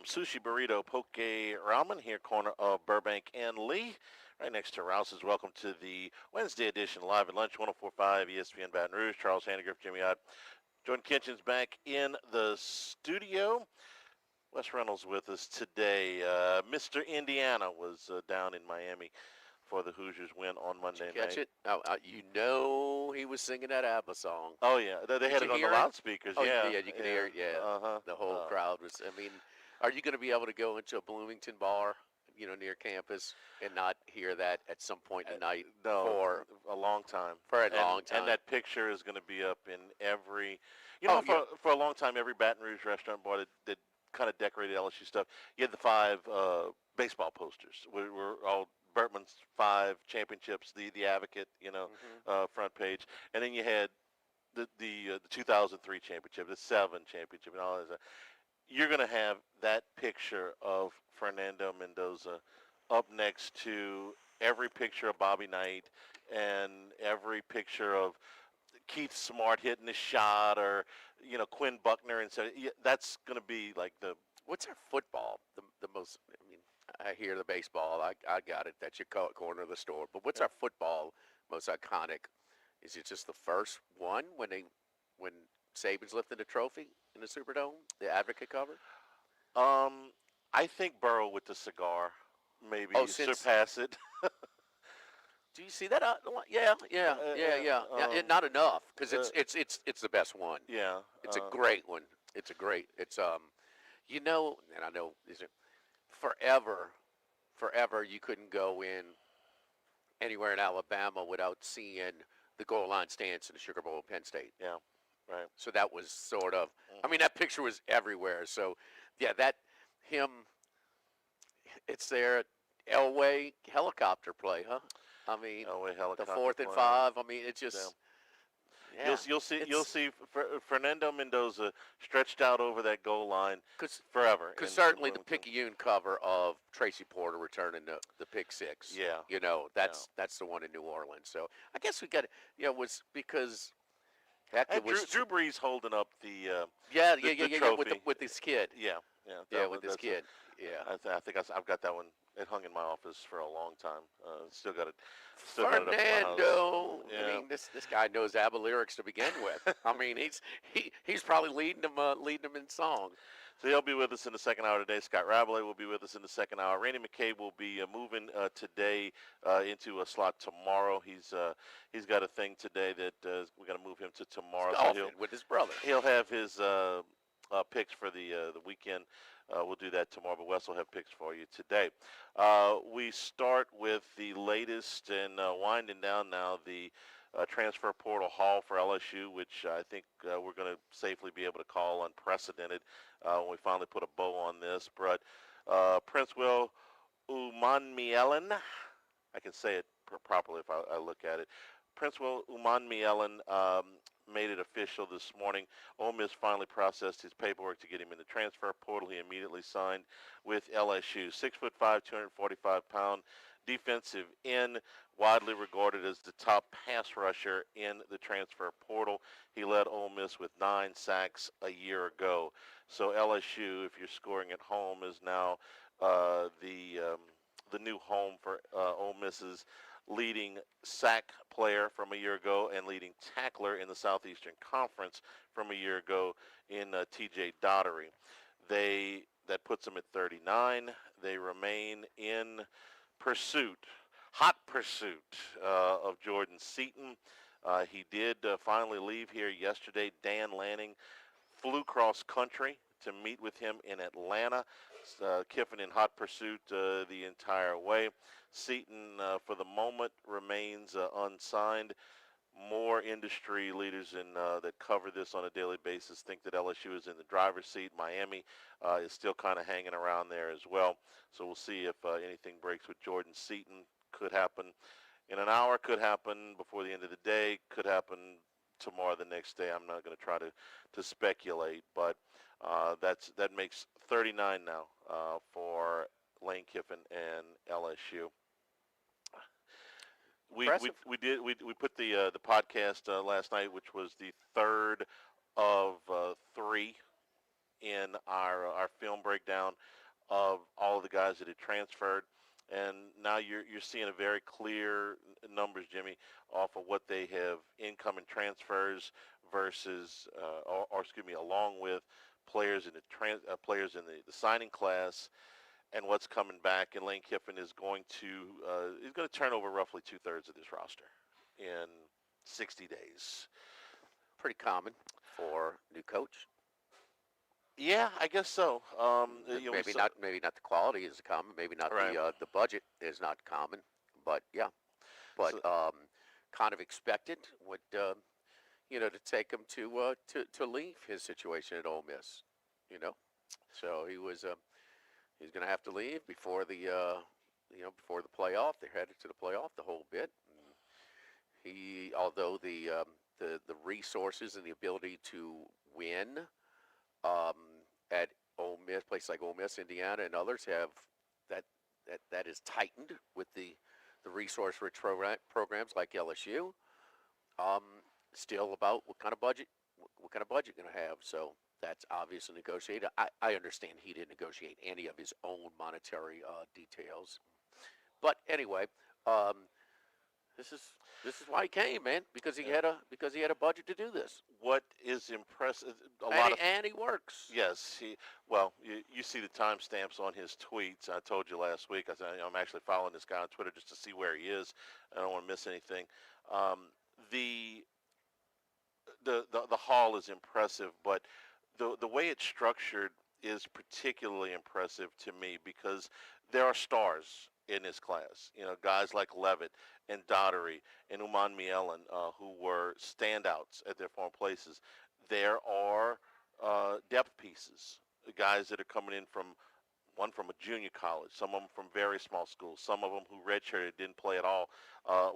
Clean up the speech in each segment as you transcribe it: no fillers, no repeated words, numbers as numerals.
Sushi Burrito Poke Ramen here, corner of Burbank and Lee, right next to Rouse's. Welcome to the Wednesday edition Live at Lunch, 104.5 ESPN Baton Rouge. Charles Handegriff, Jimmy Ott. Jordan Kitchen's back in the studio. Wes Reynolds with us today. Mr. Indiana was down in Miami for the Hoosiers win on Monday night. Catch it? Oh, you know he was singing that ABBA song. Oh, yeah. They had it on the loudspeakers. Oh, yeah, you can hear it, yeah. Uh-huh. The whole crowd was, I mean, are you going to be able to go into a Bloomington bar, near campus and not hear that at some point tonight? No, for a long time. For a long time. And that picture is going to be up in every, for a long time, every Baton Rouge restaurant bar that kind of decorated LSU stuff. You had the 5 baseball posters. We're all Bertman's 5 championships, the Advocate, front page, and then you had the 2003 championship, the 7 championship, and all that. You're going to have that picture of Fernando Mendoza up next to every picture of Bobby Knight and every picture of Keith Smart hitting a shot, or Quinn Buckner, and so that's going to be like the. What's our football? The most. I mean, I hear the baseball. I got it. That's your corner of the store. But what's our football most iconic? Is it just the first one when Saban's lifting the trophy in the Superdome, the Advocate cover? I think Burrow with the cigar maybe surpass it. Do you see that? Yeah. Not enough, because it's the best one. Yeah, it's a great one. It's a great. It's and I know these are forever. You couldn't go in anywhere in Alabama without seeing the goal line stance in the Sugar Bowl at Penn State. Yeah, right. So that was sort of. I mean, that picture was everywhere. So yeah, that him. It's there. Elway helicopter play, huh? I mean, the 4th and 5. I mean, it's just. Yeah. You'll see Fernando Mendoza stretched out over that goal line forever. Because certainly the Picayune cover of Tracy Porter returning the pick 6. Yeah. That's the one in New Orleans. So I guess we got it. Was because. Heck, it was Drew Brees holding up the trophy with his kid. Yeah, with his kid. Yeah, I think I've got that one. It hung in my office for a long time. Still got it. Fernando. Yeah. I mean, this guy knows ABBA lyrics to begin with. I mean, he's probably leading them in song. So he'll be with us in the second hour today. Scott Rabalais will be with us in the second hour. Randy McCabe will be moving today into a slot tomorrow. He's got a thing today that we're going to move him to tomorrow. So with his brother. He'll have his picks for the weekend. We'll do that tomorrow, but Wes will have picks for you today. We start with the latest and winding down now the transfer portal haul for LSU, which I think we're going to safely be able to call unprecedented when we finally put a bow on this. But Prince Will Umanmielen, I can say it properly if I look at it. Prince Will Umanmielen made it official this morning. Ole Miss finally processed his paperwork to get him in the transfer portal. He immediately signed with LSU. 6'5", 245-pound defensive end, widely regarded as the top pass rusher in the transfer portal. He led Ole Miss with 9 sacks a year ago. So LSU, if you're scoring at home, is now the new home for Ole Miss's leading sack player from a year ago and leading tackler in the Southeastern Conference from a year ago in T.J. Daugherty. That puts them at 39. They remain in hot pursuit of Jordan Seaton. He did finally leave here yesterday. Dan Lanning flew cross country to meet with him in Atlanta. Kiffin in hot pursuit the entire way. Seaton, for the moment, remains unsigned. More industry leaders that cover this on a daily basis think that LSU is in the driver's seat. Miami is still kind of hanging around there as well. So we'll see if anything breaks with Jordan Seaton. Could happen in an hour, could happen before the end of the day, could happen tomorrow, the next day. I'm not going to try to speculate, but that makes 39 now for Lane Kiffin and LSU. We put the podcast last night, which was the third of 3 in our film breakdown of all of the guys that had transferred, and now you're seeing a very clear numbers, Jimmy, off of what they have incoming transfers versus, or excuse me, along with players in players in the signing class and what's coming back. And Lane Kiffin is going to turn over roughly 2/3 of this roster in 60 days. Pretty common for new coach. Yeah, I guess so. Maybe not the quality is common. Maybe not Right. the budget is not common. But yeah, but So, kind of expected would to take him to leave his situation at Ole Miss. You know, so he's going to have to leave before before the playoff. They're headed to the playoff the whole bit. And although the resources and the ability to win um, at Ole Miss, places like Ole Miss, Indiana, and others have that that is tightened with the resource-rich programs like LSU. Um, Still about what kind of budget going to have. So that's obviously negotiated. I understand he didn't negotiate any of his own monetary details, but anyway, um, this is why he came, man, because he had a budget to do this. what is impressive? And he works. Yes, you see the timestamps on his tweets. I told you last week. I said I'm actually following this guy on Twitter just to see where he is. I don't want to miss anything. Um, the the hall is impressive, but the way it's structured is particularly impressive to me because there are stars in this class. You know, guys like Levitt and Daughtery and Uman Mielen, who were standouts at their former places. There are depth pieces, guys that are coming in from one from a junior college, some of them from very small schools, some of them who redshirted didn't play at all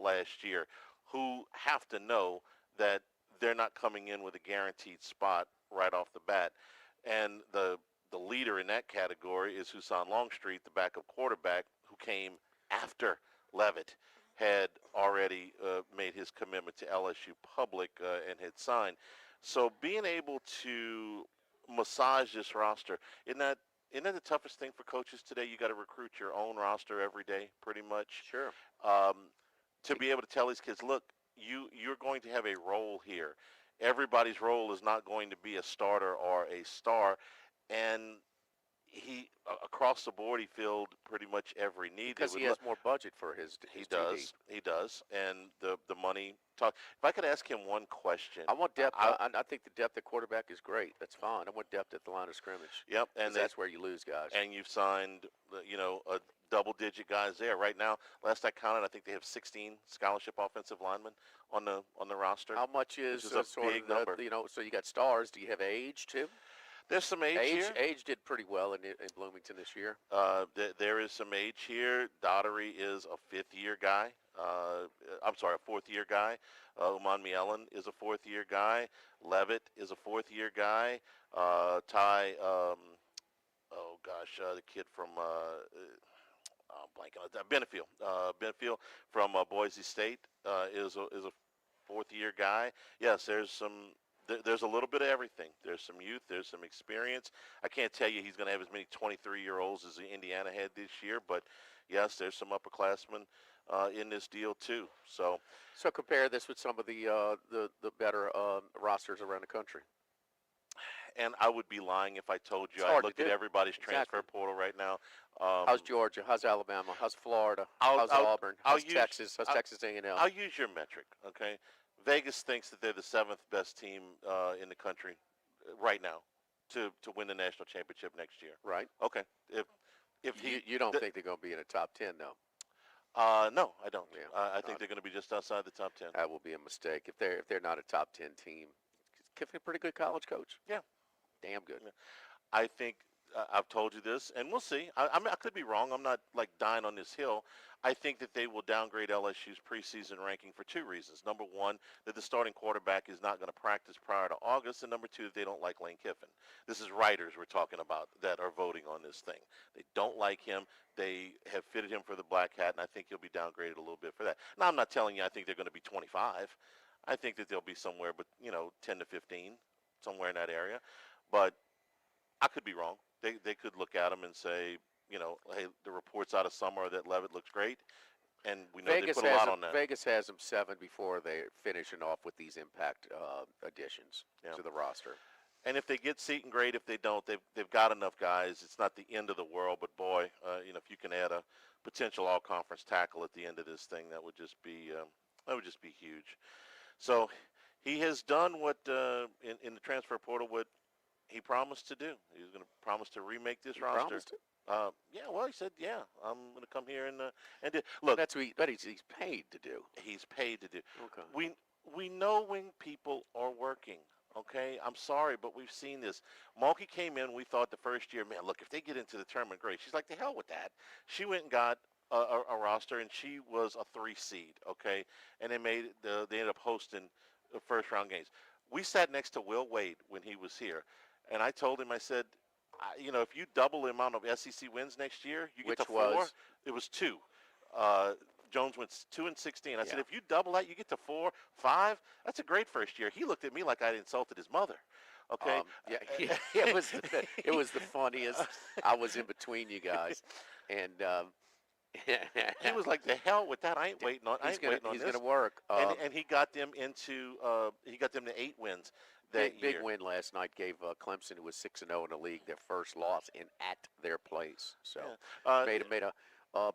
last year, who have to know that they're not coming in with a guaranteed spot right off the bat. And the leader in that category is Husan Longstreet, the backup quarterback, who came after Levitt had already made his commitment to LSU Public and had signed. So being able to massage this roster, isn't that the toughest thing for coaches today? You got to recruit your own roster every day, pretty much. Sure. Um, to be able to tell these kids, look, you're going to have a role here. Everybody's role is not going to be a starter or a star, and across the board he filled pretty much every need. Because he has more budget for his He TD. does, and the money talk. If I could ask him one question, I want depth. I think the depth at quarterback is great. That's fine. I want depth at the line of scrimmage. yep, and That's where you lose guys. and you've signed a double-digit guys there right now. Last I counted, I think they have 16 scholarship offensive linemen on the roster. How much is, Which is a sort big of number. so you got stars. Do you have age too? There's some age here. Age did pretty well in Bloomington this year. There is some age here. Daughtery is a fifth-year guy. I'm sorry, a fourth-year guy. Uman Mielen is a fourth-year guy. Levitt is a fourth-year guy. Ty, oh gosh, the kid from I'm blanking on that. Benefield from Boise State is a fourth-year guy. Yes, there's a little bit of everything. There's some youth. There's some experience. I can't tell you he's going to have as many 23-year-olds as Indiana had this year, but yes, there's some upperclassmen in this deal too. So compare this with some of the better rosters around the country. and I would be lying if I told you It's I hard to looked at do. everybody's Exactly. transfer portal right now. How's Georgia? How's Alabama? How's Florida? I'll- How's I'll- Auburn? I'll How's use- Texas? How's I'll- Texas A&M? I'll use your metric, okay? Vegas thinks that they're the seventh best team in the country right now to win the national championship next year. Right. Okay, if You don't think they're going to be in the top 10, though? No, I don't. Yeah, I think they're going to be just outside the top 10. That will be a mistake if they're not a top 10 team. Kiffin, a pretty good college coach. Yeah. Damn good. Yeah. I think I've told you this, and we'll see. I could be wrong. I'm not like dying on this hill. I think that they will downgrade LSU's preseason ranking for two reasons. Number one, that the starting quarterback is not going to practice prior to August, and number two, that they don't like Lane Kiffin. This is writers we're talking about that are voting on this thing. They don't like him. They have fitted him for the black hat, and I think he'll be downgraded a little bit for that. Now, I'm not telling you I think they're going to be 25. I think that they'll be somewhere, but 10 to 15, somewhere in that area. But I could be wrong. they could look at him and say, hey, the reports out of summer that Levitt looks great, and we know they put a lot on that. Vegas has them 7 before they're finishing off with these impact additions Yeah. to the roster. And if they get Seton, great. If they don't, they've got enough guys. It's not the end of the world, but boy, if you can add a potential all-conference tackle at the end of this thing, that would just be huge. So he has done what in the transfer portal what he promised to do. He was going to promise to remake this roster. Promised it? Yeah, well, he said, yeah, I'm going to come here and look. That's what he's paid to do. He's paid to do. Okay. We know when people are working. Okay, I'm sorry, but we've seen this. Mulkey came in. We thought the first year, man, look, if they get into the tournament, great. She's like, the hell with that. She went and got a roster, and she was a 3 seed. Okay, and they ended up hosting the first round games. We sat next to Will Wade when he was here, and I told him, I said, if you double the amount of SEC wins next year, you get to 4. It was 2. Jones went 2-16. I said, if you double that, you get to 4, 5. That's a great first year. He looked at me like I'd insulted his mother. Okay. It was the funniest. I was in between you guys, and he was like, "The hell with that! I ain't waiting on. He's gonna work." And he got them into. He got them to 8 wins. Big win last night gave Clemson, who was 6-0 in the league, their first loss at their place. So made a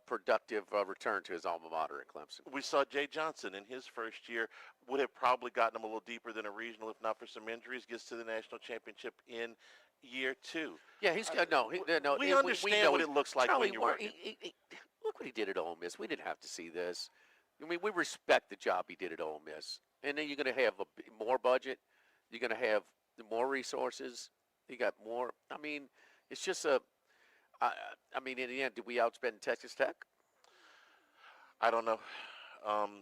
productive return to his alma mater at Clemson. We saw Jay Johnson in his first year would have probably gotten him a little deeper than a regional if not for some injuries. Gets to the national championship in year 2. Yeah, he's got We understand what it looks like Charlie, when you're working. Look what he did at Ole Miss. We didn't have to see this. I mean, we respect the job he did at Ole Miss. And then you're going to have more budget. You're going to have more resources. You got more. I mean, it's just I mean, in the end, did we outspend Texas Tech? I don't know.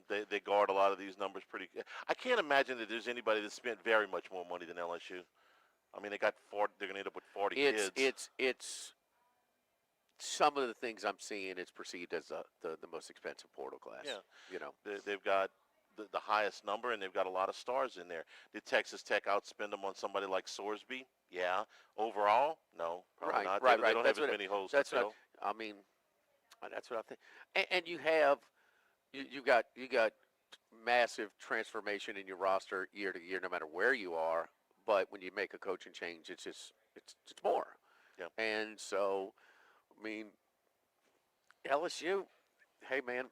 They guard a lot of these numbers pretty. I can't imagine that there's anybody that spent very much more money than LSU. I mean, they got 40. They're going to end up with 40 kids. It's some of the things I'm seeing. It's perceived as the most expensive portal class. Yeah. They've got the highest number, and they've got a lot of stars in there. Did Texas Tech outspend them on somebody like Sorsby? Yeah. Overall, no, probably not. They don't have as many holes to fill. I mean, that's what I think. And you have you got massive transformation in your roster year to year, no matter where you are. But when you make a coaching change, it's more. Yeah. And so, I mean, LSU, hey man,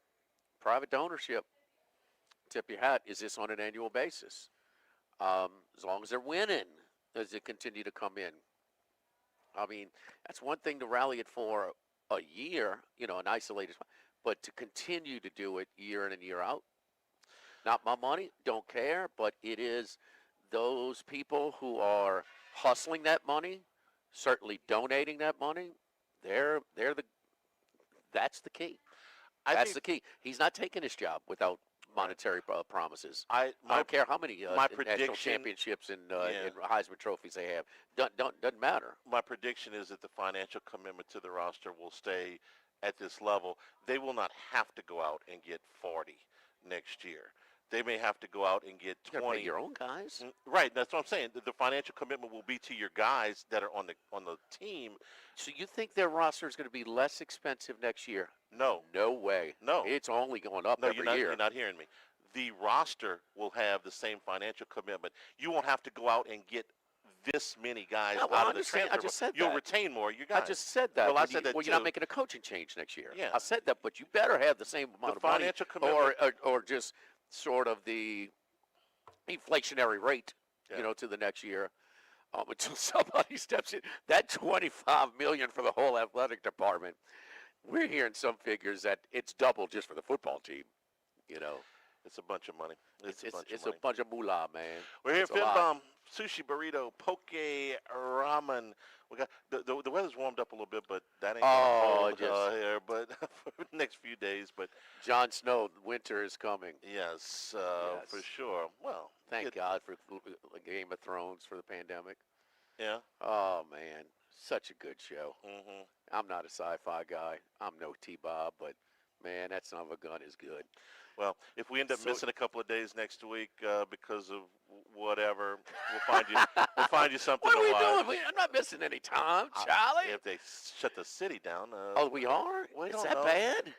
private donorship. Tip your hat. Is this on an annual basis? As long as they're winning, does it continue to come in? I mean, that's one thing to rally it for a year, an isolated spot, but to continue to do it year in and year out, not my money, don't care, but it is those people who are hustling that money, certainly donating that money. That's the key. That's the key. He's not taking his job without monetary promises. I don't care how many national championships and Heisman trophies they have. Doesn't matter. My prediction is that the financial commitment to the roster will stay at this level. They will not have to go out and get 40 next year. They may have to go out and get 20. You gotta pay your own guys. Right, that's what I'm saying. The financial commitment will be to your guys that are on the team. So you think their roster is going to be less expensive next year? No. No way. No. It's only going up every year. You're not hearing me. The roster will have the same financial commitment. You won't have to go out and get this many guys out of the transfer. I just said You'll that. retain more of your guys. I just said that. Well, I said that Well, too. you're not making a coaching change next year. Yeah. I said that, but you better have the same amount of money. Financial commitment. Or just sort of the inflationary rate, to the next year. Until somebody steps in. That $25 million for the whole athletic department, we're hearing some figures that it's double just for the football team. It's a bunch of money. It's a bunch of moolah, man. We're here, Finbomb, sushi, burrito, poke, ramen. We got the weather's warmed up a little bit, but that ain't gonna hold here. But for the next few days, but Jon Snow, winter is coming. Yes, for sure. Well, thank God for Game of Thrones for the pandemic. Yeah. Oh man, such a good show. Mm-hmm. I'm not a sci-fi guy. I'm no T-Bob, but Man, that son of a gun is good. Well, if we end up So- missing a couple of days next week because of whatever, we'll find you. We'll find you something What are to we watch. doing? I'm not missing any time, Charlie. If they shut the city down, Oh, we are? we Is don't that know. bad?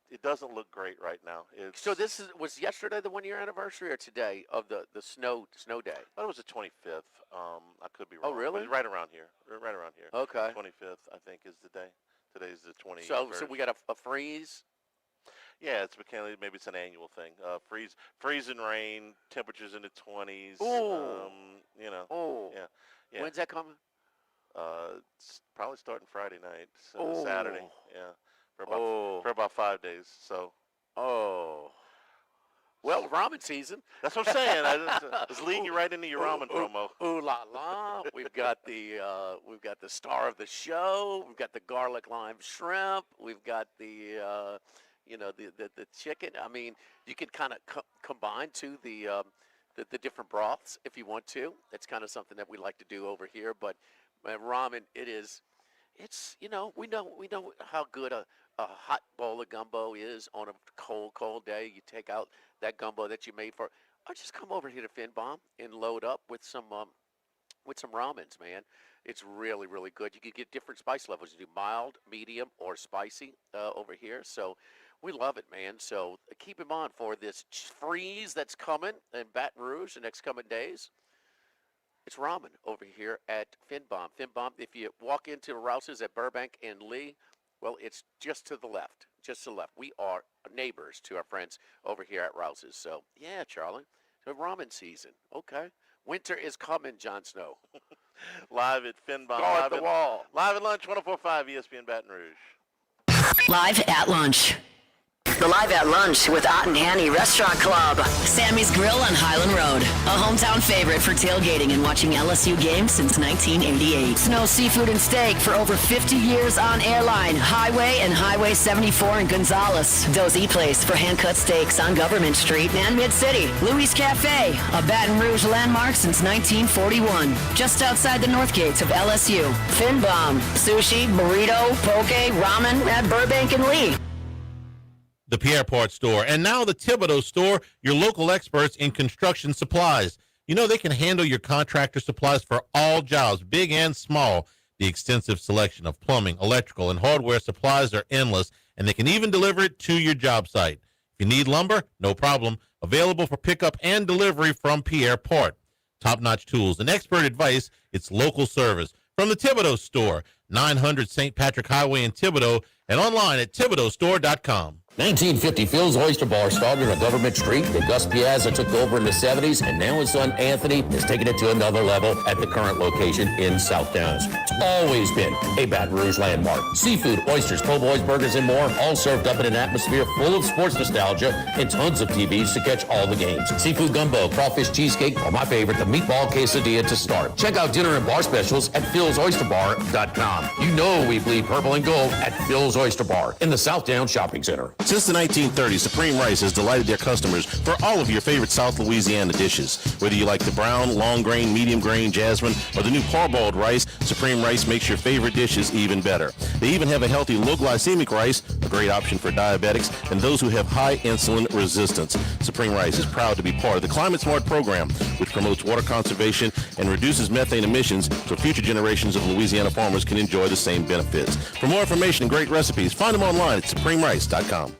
It doesn't look great right now. So was yesterday the 1 year anniversary or today of the snow day? I thought it was the 25th. I could be Oh, wrong. really? But it's right around here. Right around here. Okay. 25th, I think, is the day. Today's the 21st. So we got a freeze. Yeah, maybe it's an annual thing. Freeze and rain, temperatures in the 20s. Ooh. Oh. Yeah. When's that coming? It's probably starting Friday night, so Saturday. Yeah, for Oh. about 5 days. So Oh. Well, ramen season. that's what I'm saying. It's leading you right into your ramen promo. Ooh la la! We've got the star of the show. We've got the garlic lime shrimp. We've got the the chicken. I mean, you can kind of combine to the different broths if you want to. That's kind of something that we like to do over here. But ramen, it's we know how good a hot bowl of gumbo is on a cold day. You take out that gumbo that you made or just come over here to Finbomb and load up with some ramens, man. It's really, really good. You can get different spice levels. You do mild, medium, or spicy over here. So we love it, man. So keep in mind for this freeze that's coming in Baton Rouge the next coming days. It's ramen over here at Finbomb. Finbomb, if you walk into Rouse's at Burbank and Lee, well, it's just to the left. Just to the left. We are neighbors to our friends over here at Rouse's. So, yeah, Charlie, so ramen season. Okay. Winter is coming, Jon Snow. Live at Finbomb. Guard the wall. Live at lunch, 104.5 ESPN Baton Rouge. Live at lunch. The Live at Lunch with Ott and Annie Restaurant Club. Sammy's Grill on Highland Road. A hometown favorite for tailgating and watching LSU games since 1988. Snow Seafood and Steak for over 50 years on Airline, Highway, and Highway 74 in Gonzales. Dozy Place for hand-cut steaks on Government Street and Mid-City. Louis Cafe, a Baton Rouge landmark since 1941. Just outside the north gates of LSU. Finbomb, sushi, burrito, poke, ramen at Burbank and Lee. The Pierre Part Store, and now the Thibodeau Store, your local experts in construction supplies. You know they can handle your contractor supplies for all jobs, big and small. The extensive selection of plumbing, electrical, and hardware supplies are endless, and they can even deliver it to your job site. If you need lumber, no problem. Available for pickup and delivery from Pierre Part. Top-notch tools and expert advice, it's local service. From the Thibodeau Store, 900 St. Patrick Highway in Thibodeau, and online at thibodeaustore.com. 1950 Phil's Oyster Bar started on Government Street. The Gus Piazza took over in the 70s, and now his son Anthony is taking it to another level at the current location in South Downs. It's always been a Baton Rouge landmark. Seafood, oysters, po' boys, burgers, and more, all served up in an atmosphere full of sports nostalgia and tons of TVs to catch all the games. Seafood gumbo, crawfish cheesecake, or my favorite, the meatball quesadilla to start. Check out dinner and bar specials at philsoysterbar.com. You know we bleed purple and gold at Phil's Oyster Bar in the South Downs Shopping Center. Since the 1930s, Supreme Rice has delighted their customers for all of your favorite South Louisiana dishes. Whether you like the brown, long grain, medium grain, jasmine, or the new parboiled rice, Supreme Rice makes your favorite dishes even better. They even have a healthy low glycemic rice, a great option for diabetics and those who have high insulin resistance. Supreme Rice is proud to be part of the Climate Smart program, which promotes water conservation and reduces methane emissions so future generations of Louisiana farmers can enjoy the same benefits. For more information and great recipes, find them online at supremerice.com.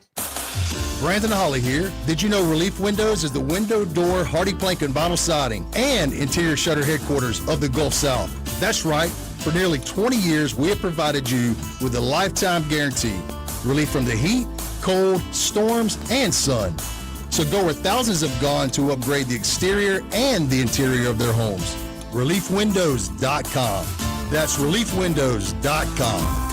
Brandon Holly here. Did you know Relief Windows is the window, door, hardy plank, and vinyl siding and interior shutter headquarters of the Gulf South? That's right. For nearly 20 years, we have provided you with a lifetime guarantee. Relief from the heat, cold, storms, and sun. So go where thousands have gone to upgrade the exterior and the interior of their homes. ReliefWindows.com. That's ReliefWindows.com.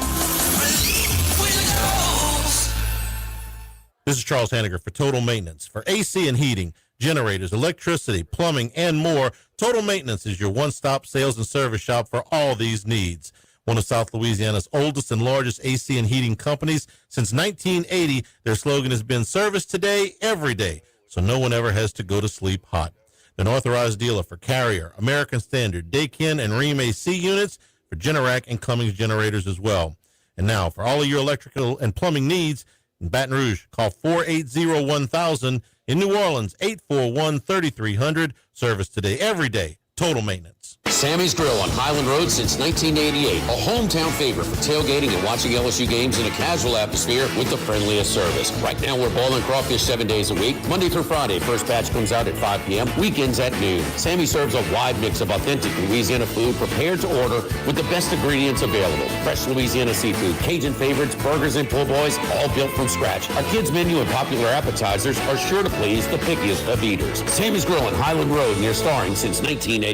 This is Charles Hanniger for Total Maintenance. For AC and heating, generators, electricity, plumbing, and more, Total Maintenance is your one-stop sales and service shop for all these needs. One of South Louisiana's oldest and largest AC and heating companies. Since 1980, their slogan has been service today, every day, so no one ever has to go to sleep hot. An authorized dealer for Carrier, American Standard, Daikin, and Rheem AC units, for Generac and Cummins generators as well. And now, for all of your electrical and plumbing needs, In Baton Rouge, call 480-1000. In New Orleans, 841-3300. Service today, every day. Total maintenance. Sammy's Grill on Highland Road since 1988. A hometown favorite for tailgating and watching LSU games in a casual atmosphere with the friendliest service. Right now, we're boiling crawfish 7 days a week, Monday through Friday. First batch comes out at 5 p.m., weekends at noon. Sammy serves a wide mix of authentic Louisiana food prepared to order with the best ingredients available. Fresh Louisiana seafood, Cajun favorites, burgers, and po' boys, all built from scratch. Our kids' menu and popular appetizers are sure to please the pickiest of eaters. Sammy's Grill on Highland Road, near Starring since 1988.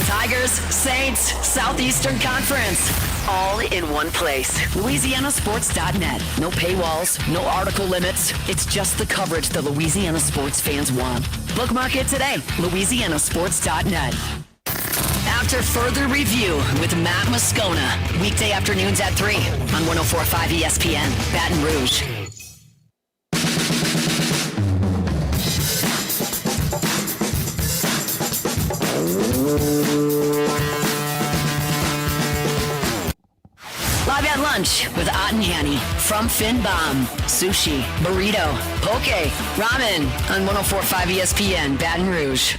Tigers, Saints, Southeastern Conference. All in one place. LouisianaSports.net. No paywalls, no article limits. It's just the coverage the Louisiana sports fans want. Bookmark it today. LouisianaSports.net. After further review with Matt Moscona. Weekday afternoons at 3 on 104.5 ESPN, Baton Rouge. Live at lunch with Ott and Hanny from Finbomb. Sushi, burrito, poke, ramen on 104.5 ESPN, Baton Rouge.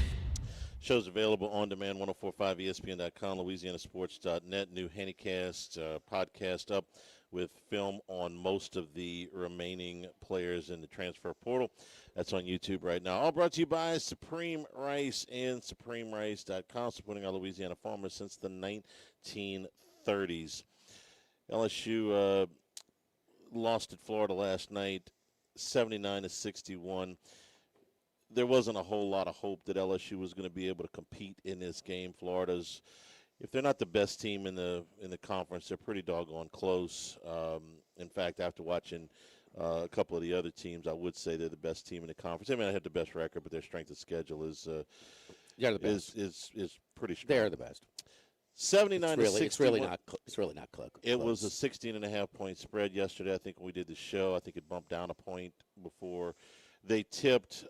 Shows available on demand, 1045ESPN.com, LouisianaSports.net. New Hannycast podcast up with film on most of the remaining players in the transfer portal. That's on YouTube right now. All brought to you by Supreme Rice and SupremeRice.com, supporting our Louisiana farmers since the 1930s. LSU lost at Florida last night, 79-61. There wasn't a whole lot of hope that LSU was going to be able to compete in this game. Florida's, if they're not the best team in the conference, they're pretty doggone close. In fact, after watching a couple of the other teams, I would say they're the best team in the conference. I mean, I had the best record, but their strength of schedule is pretty strong. They're the best. 79-61. It's really not close. It was a 16.5-point spread yesterday. I think when we did the show, I think it bumped down a point before they tipped.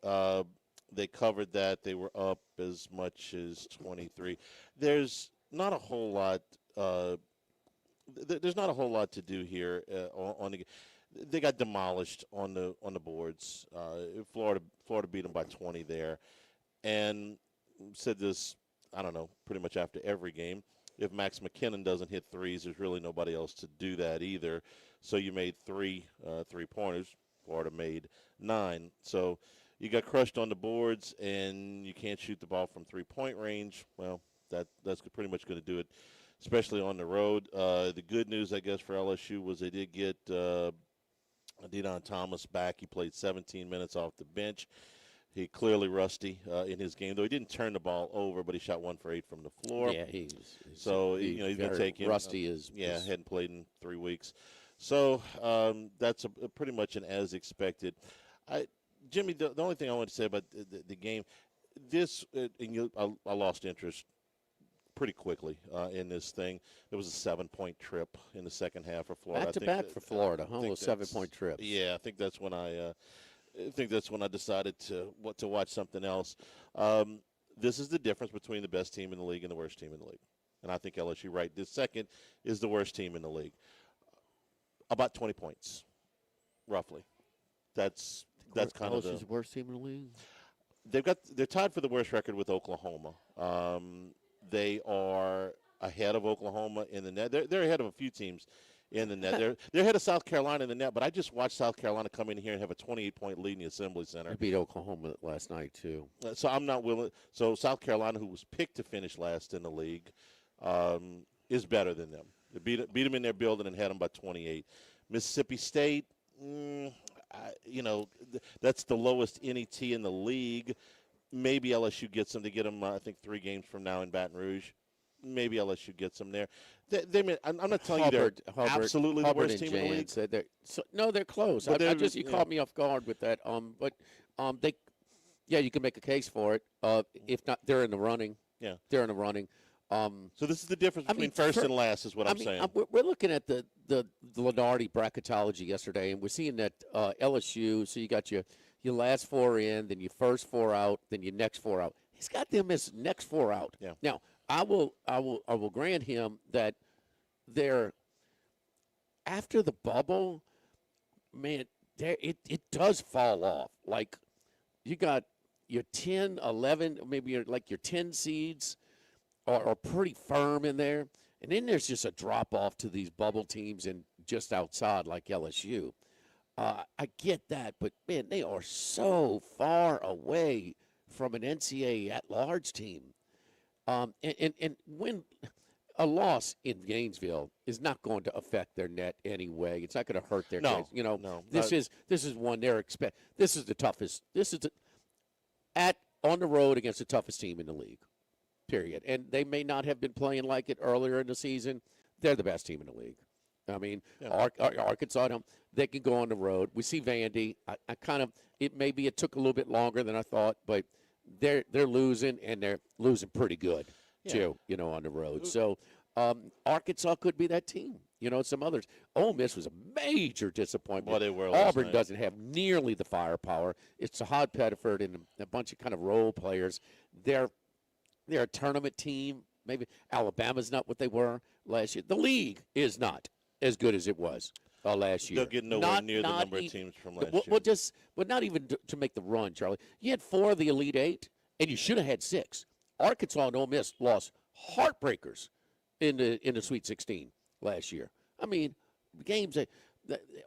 They covered that. They were up as much as 23. There's not a whole lot. There's not a whole lot to do here. They got demolished on the boards. Florida beat them by 20 there, and said this, I don't know, pretty much after every game. If Max McKinnon doesn't hit threes, there's really nobody else to do that either. So you made three three-pointers. Florida made 9. So you got crushed on the boards, and you can't shoot the ball from three-point range. Well, that's pretty much going to do it, especially on the road. The good news, I guess, for LSU was they did get Dedan Thomas back. He played 17 minutes off the bench. He clearly rusty in his game, though he didn't turn the ball over, but he shot 1 for 8 from the floor. Yeah, he's he's going to take him. Rusty is. Hadn't played in 3 weeks. So that's pretty much an as expected. Jimmy, the only thing I want to say about the game, I lost interest pretty quickly in this thing. There was a 7-point trip in the second half for Florida. Back to back for Florida, huh? A 7-point trip. Yeah, I think that's when I decided to watch something else. This is the difference between the best team in the league and the worst team in the league. And I think LSU, right, this second is the worst team in the league. About 20 points, roughly. That's kind of the worst team in the league. They're tied for the worst record with Oklahoma. They are ahead of Oklahoma in the net. They're ahead of a few teams in the net. They're ahead of South Carolina in the net, but I just watched South Carolina come in here and have a 28-point lead in the Assembly Center. They beat Oklahoma last night, too. So I'm not willing. So South Carolina, who was picked to finish last in the league, is better than them. They beat them in their building and had them by 28. Mississippi State, that's the lowest NET in the league. Maybe LSU gets them. They get them, I think, 3 games from now in Baton Rouge. Maybe LSU gets them there. I'm not telling you they're absolutely the worst team in the league. They're close. You caught me off guard with that. You can make a case for it. If not, they're in the running. Yeah, they're in the running. So this is the difference between first and last, is what I'm saying. We're looking at the Lenardi bracketology yesterday, and we're seeing that LSU. So you got your last 4 in, then your first 4 out, then your next 4 out. He's got them as next 4 out. Yeah. Now I will grant him that they're after the bubble, man. it does fall off. Like you got your 10, 11, maybe your 10 seeds are pretty firm in there. And then there's just a drop off to these bubble teams and just outside like LSU. I get that, but man, they are so far away from an NCAA at-large team. And when a loss in Gainesville is not going to affect their net anyway. It's not going to hurt their No, case. no, this is one they're expect. This is the toughest. This is on the road against the toughest team in the league. Period. And they may not have been playing like it earlier in the season. They're the best team in the league. I mean, Arkansas, they can go on the road. We see Vandy. I kind of it took a little bit longer than I thought, but they're losing, and they're losing pretty good too. On the road. So Arkansas could be that team. Some others. Ole Miss was a major disappointment. Well, they were. Auburn doesn't have nearly the firepower. It's Sahad Pettiford and a bunch of kind of role players. They're a tournament team. Maybe Alabama's not what they were last year. The league is not as good as it was last year. They'll get nowhere near the number of teams from last year. But not even to make the run, Charlie. You had 4 of the Elite 8, and you should have had 6. Arkansas and Ole Miss lost heartbreakers in the Sweet 16 last year. I mean, games that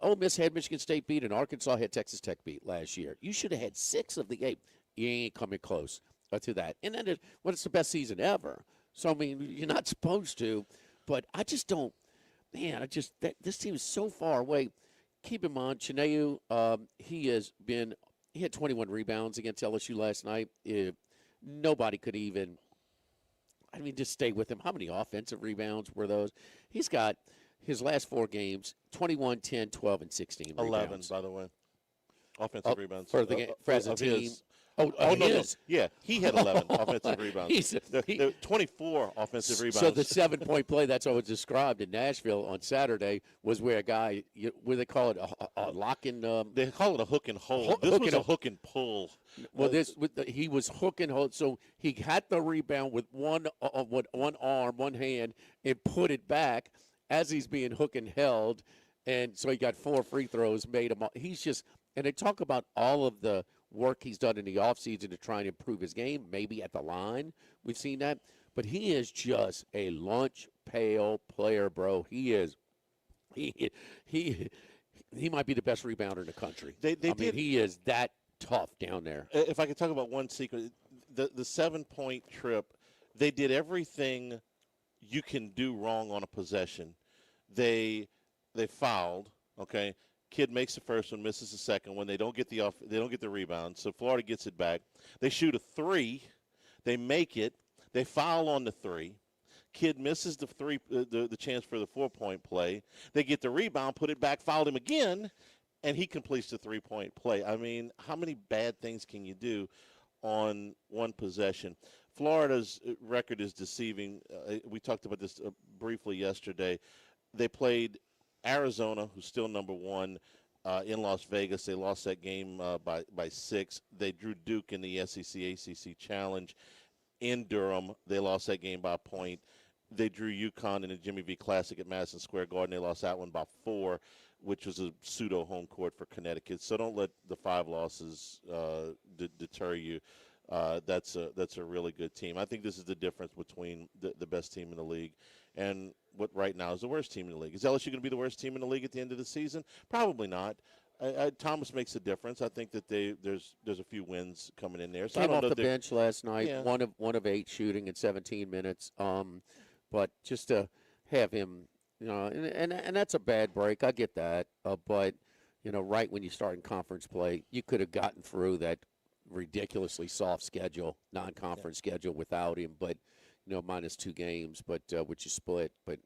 Ole Miss had Michigan State beat and Arkansas had Texas Tech beat last year. You should have had 6 of the 8. You ain't coming close to that. And then it's the best season ever. So, I mean, you're not supposed to. But I just don't. Man, this team is so far away. Keep in mind, Chineu, he had 21 rebounds against LSU last night. Nobody could even, just stay with him. How many offensive rebounds were those? He's got his last 4 games, 21, 10, 12, and 16 11, rebounds. by the way. Offensive rebounds. For as a team. His. No. Yeah, he had 11 offensive rebounds. 24 offensive rebounds. So the 7-point play, that's how it was described in Nashville on Saturday, was where a guy, where they call it a lock and they call it a hook and hold. This was a hook and pull. Well, he was hook and hold. So he had the rebound with one arm, one hand, and put it back as he's being hook and held. And so he got 4 free throws, made him. He's just, and they talk about all of the work he's done in the offseason to try and improve his game, maybe at the line. We've seen that. But he is just a lunch pail player, bro. He is. He might be the best rebounder in the country. He is that tough down there. If I could talk about one secret, the 7-point trip, they did everything you can do wrong on a possession. They fouled, okay? Kid makes the first one, misses the second one. They don't get the rebound. So Florida gets it back. They shoot a 3. They make it. They foul on the 3. Kid misses the 3, the chance for the 4-point play. They get the rebound, put it back, fouled him again, and he completes the 3-point play. I mean, how many bad things can you do on one possession? Florida's record is deceiving. We talked about this briefly yesterday. They played Arizona, who's still number 1 in Las Vegas. They lost that game by 6. They drew Duke in the SEC-ACC Challenge. In Durham, they lost that game by a point. They drew UConn in the Jimmy V Classic at Madison Square Garden. They lost that one by 4, which was a pseudo home court for Connecticut. So don't let the 5 losses deter you. That's a really good team. I think this is the difference between the best team in the league and what right now is the worst team in the league. Is LSU going to be the worst team in the league at the end of the season? Probably not. Thomas makes a difference. I think that there's a few wins coming in there. So Came off the bench last night, Yeah. one of 8 shooting in 17 minutes. But just to have him, and that's a bad break. I get that. But right when you start in conference play, you could have gotten through that ridiculously soft schedule, non-conference schedule without him. But minus 2 games, but which you split. But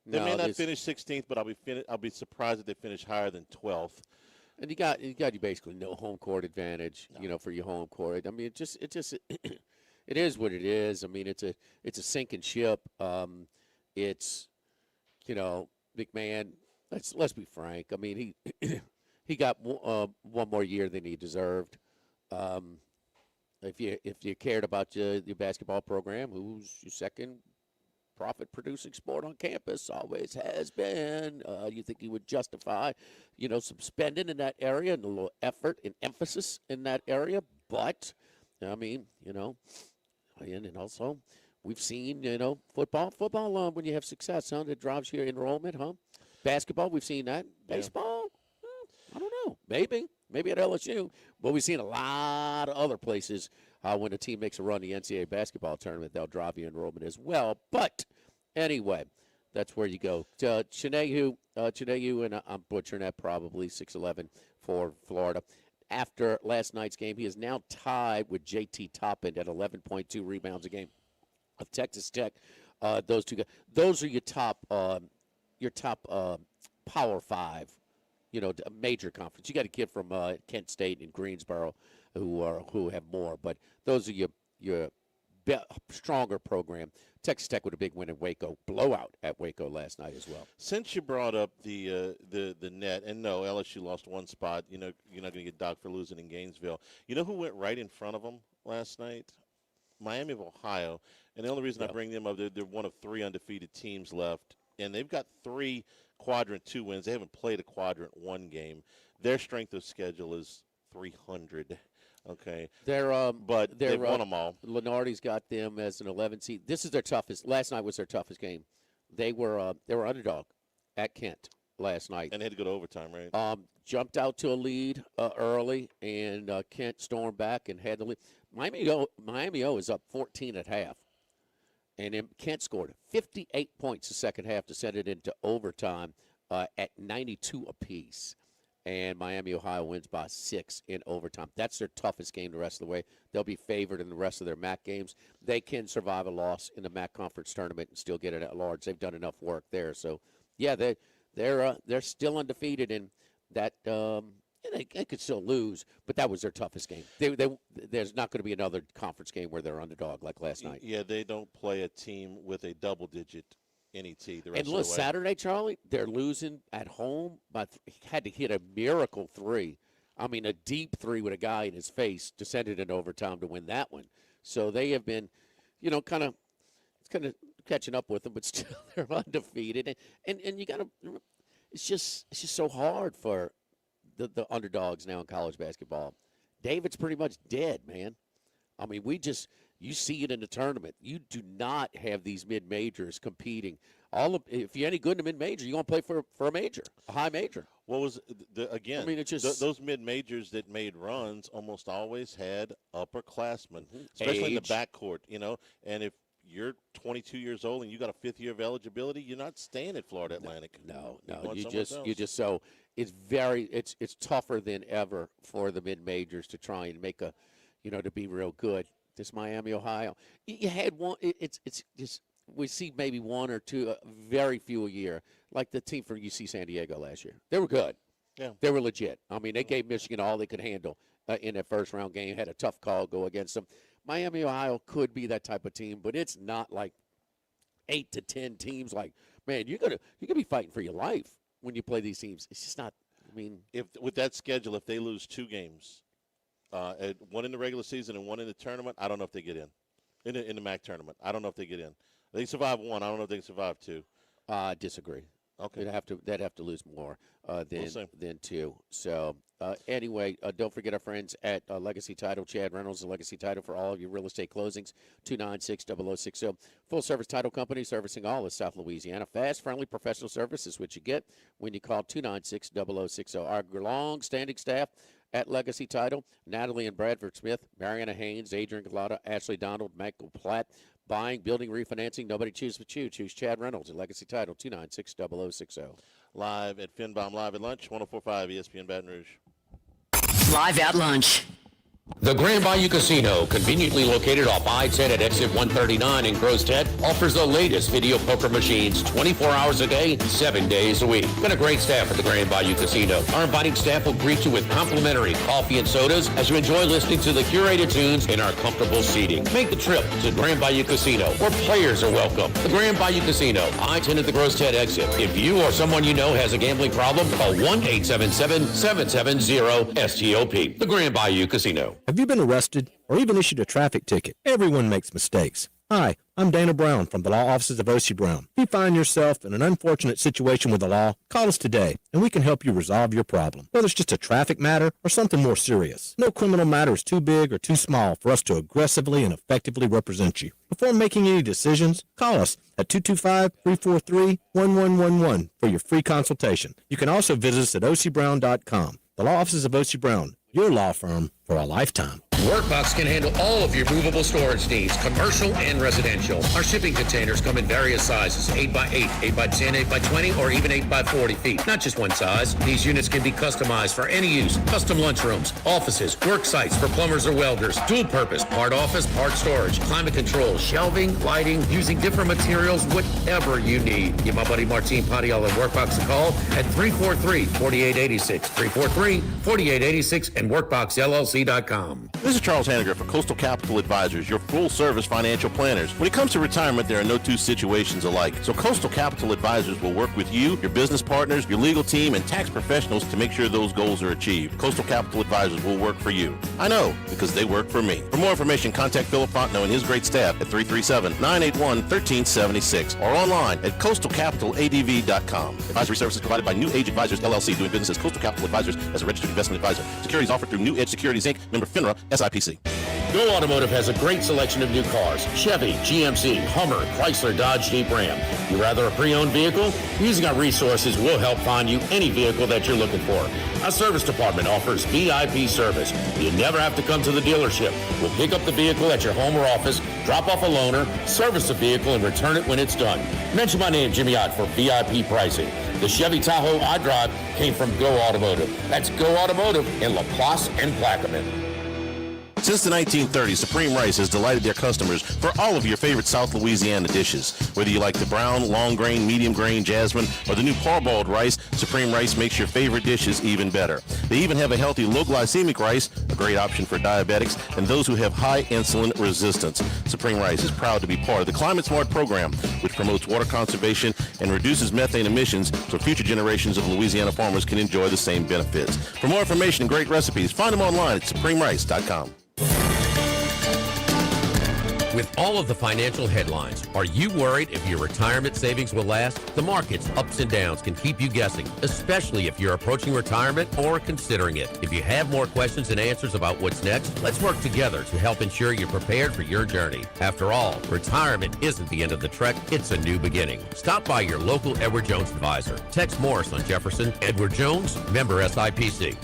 they may not finish 16th, but I'll be surprised if they finish higher than 12th. And you got basically no home court advantage, for your home court. I mean, it is what it is. I mean, it's a sinking ship. It's McMahon. Let's be frank. I mean, he got one more year than he deserved. If you cared about your basketball program, who's your second profit-producing sport on campus, always has been. You think he would justify, some spending in that area and a little effort and emphasis in that area. But, I mean, and also we've seen, football, when you have success, it drives your enrollment, Basketball, we've seen that. Baseball, I don't know. Maybe at LSU. But we've seen a lot of other places when a team makes a run in the NCAA basketball tournament, they'll drive your enrollment as well. But anyway, that's where you go. Chinegu, and I'm butchering that probably, 6'11" for Florida. After last night's game, he is now tied with J.T. Toppin at 11.2 rebounds a game of Texas Tech. Those two guys, those are your top Power 5, major conference. You got a kid from Kent State and Greensboro who have more, but those are your stronger program. Texas Tech with a big win in Waco, blowout at Waco last night as well. Since you brought up the net, and no, LSU lost one spot. You're not going to get docked for losing in Gainesville. You know who went right in front of them last night? Miami of Ohio. And the only reason I bring them up, they're one of 3 undefeated teams left, and they've got 3 Quadrant 2 wins. They haven't played a Quadrant 1 game. Their strength of schedule is 300. Okay, they've won them all. Lenardi's got them as an 11 seed. This is their toughest. Last night was their toughest game. They were underdog at Kent last night, and they had to go to overtime, right? Jumped out to a lead early, and Kent stormed back and had the lead. Miami O is up 14 at half, and then Kent scored 58 points the second half to send it into overtime at 92 apiece. And Miami, Ohio wins by 6 in overtime. That's their toughest game the rest of the way. They'll be favored in the rest of their MAC games. They can survive a loss in the MAC conference tournament and still get it at large. They've done enough work there. So, yeah, they're still undefeated in that. They could still lose, but that was their toughest game. There's not going to be another conference game where they're underdog like last night. Yeah, they don't play a team with a double-digit NET the rest and of the look, way. Saturday, Charlie, they're losing at home. Had to hit a miracle 3. I mean, a deep 3 with a guy in his face to send it in overtime to win that one. So they have been, kind of catching up with them, but still they're undefeated. And you got to. It's just so hard for the underdogs now in college basketball. David's pretty much dead, man. I mean, you see it in the tournament. You do not have these mid-majors competing. If you're any good in a mid-major, you're going to play for a major, a high major. What was again? I mean, it's just those mid-majors that made runs almost always had upperclassmen, especially in the backcourt. And if you're 22 years old and you got a 5th year of eligibility, you're not staying at Florida Atlantic. No, it's tougher than ever for the mid-majors to try and make to be real good. This Miami, Ohio, you had one. It's just we see maybe 1 or 2, very few a year, like the team from UC San Diego last year. They were good. Yeah, they were legit. I mean, they gave Michigan all they could handle in that first round game. Had a tough call go against them. Miami, Ohio could be that type of team, but it's not like 8 to 10 teams. Like, man, you're gonna be fighting for your life when you play these teams. It's just not. I mean, if with that schedule, if they lose 2 games. One in the regular season and one in the tournament, I don't know if they get in the MAC tournament. I don't know if they get in. They survive 1. I don't know if they can survive 2. I disagree. Okay. They'd have to lose more than 2. So anyway, don't forget our friends at Legacy Title. Chad Reynolds, the Legacy Title for all of your real estate closings. 296-0060. Full service title company servicing all of South Louisiana. Fast, friendly, professional service is what you get when you call 296-0060. Our long-standing staff at Legacy Title, Natalie and Bradford Smith, Mariana Haynes, Adrian Galata, Ashley Donald, Michael Platt. Buying, building, refinancing, nobody chooses but you. Choose Chad Reynolds at Legacy Title, 296-0060. Live at Finbomb, live at lunch, 104.5 ESPN Baton Rouge. Live at lunch. The Grand Bayou Casino, conveniently located off I-10 at exit 139 in Gross-Ted, offers the latest video poker machines 24 hours a day, 7 days a week. Got a great staff at the Grand Bayou Casino. Our inviting staff will greet you with complimentary coffee and sodas as you enjoy listening to the curated tunes in our comfortable seating. Make the trip to Grand Bayou Casino, where players are welcome. The Grand Bayou Casino, I-10 at the Gross-Ted exit. If you or someone you know has a gambling problem, call 1-877-770-STOP. The Grand Bayou Casino. Have you been arrested or even issued a traffic ticket? Everyone makes mistakes. Hi, I'm Dana Brown from the law offices of O.C. Brown. If you find yourself in an unfortunate situation with the law, call us today and we can help you resolve your problem, whether it's just a traffic matter or something more serious. No criminal matter is too big or too small for us to aggressively and effectively represent you. Before making any decisions, call us at 225-343-1111 for your free consultation. You can also visit us at ocbrown.com. The law offices of O.C. Brown, your law firm for a lifetime. Workbox can handle all of your movable storage needs, commercial and residential. Our shipping containers come in various sizes, 8x8, 8x10, 8x20, or even 8x40 feet. Not just one size. These units can be customized for any use. Custom lunchrooms, offices, work sites for plumbers or welders, dual purpose, part office, part storage, climate control, shelving, lighting, using different materials, whatever you need. Give my buddy Martin Padial and Workbox a call at 343-4886, 343-4886, and WorkboxLLC.com. This is Charles Hanniger for Coastal Capital Advisors, your full-service financial planners. When it comes to retirement, there are no two situations alike. So Coastal Capital Advisors will work with you, your business partners, your legal team, and tax professionals to make sure those goals are achieved. Coastal Capital Advisors will work for you. I know, because they work for me. For more information, contact Philip Fontenot and his great staff at 337-981-1376 or online at coastalcapitaladv.com. Advisory services provided by New Age Advisors, LLC, doing business as Coastal Capital Advisors as a registered investment advisor. Securities offered through New Edge Securities, Inc., member FINRA, SIPC. Go Automotive has a great selection of new cars. Chevy, GMC, Hummer, Chrysler, Dodge, Jeep, Ram. You rather a pre-owned vehicle? Using our resources, we'll help find you any vehicle that you're looking for. Our service department offers VIP service. You never have to come to the dealership. We'll pick up the vehicle at your home or office, drop off a loaner, service the vehicle, and return it when it's done. Mention my name, Jimmy Ott, for VIP pricing. The Chevy Tahoe I drive came from Go Automotive. That's Go Automotive in LaPlace and Plaquemine. Since the 1930s, Supreme Rice has delighted their customers for all of your favorite South Louisiana dishes. Whether you like the brown, long grain, medium grain, jasmine, or the new parboiled rice, Supreme Rice makes your favorite dishes even better. They even have a healthy low glycemic rice, a great option for diabetics and those who have high insulin resistance. Supreme Rice is proud to be part of the Climate Smart program, which promotes water conservation and reduces methane emissions so future generations of Louisiana farmers can enjoy the same benefits. For more information and great recipes, find them online at supremerice.com. With all of the financial headlines, are you worried if your retirement savings will last? The market's ups and downs can keep you guessing, especially if you're approaching retirement or considering it. If you have more questions and answers about what's next, let's work together to help ensure you're prepared for your journey. After all, retirement isn't the end of the trek, it's a new beginning. Stop by your local Edward Jones advisor. Tex Morris on Jefferson, Edward Jones, member SIPC.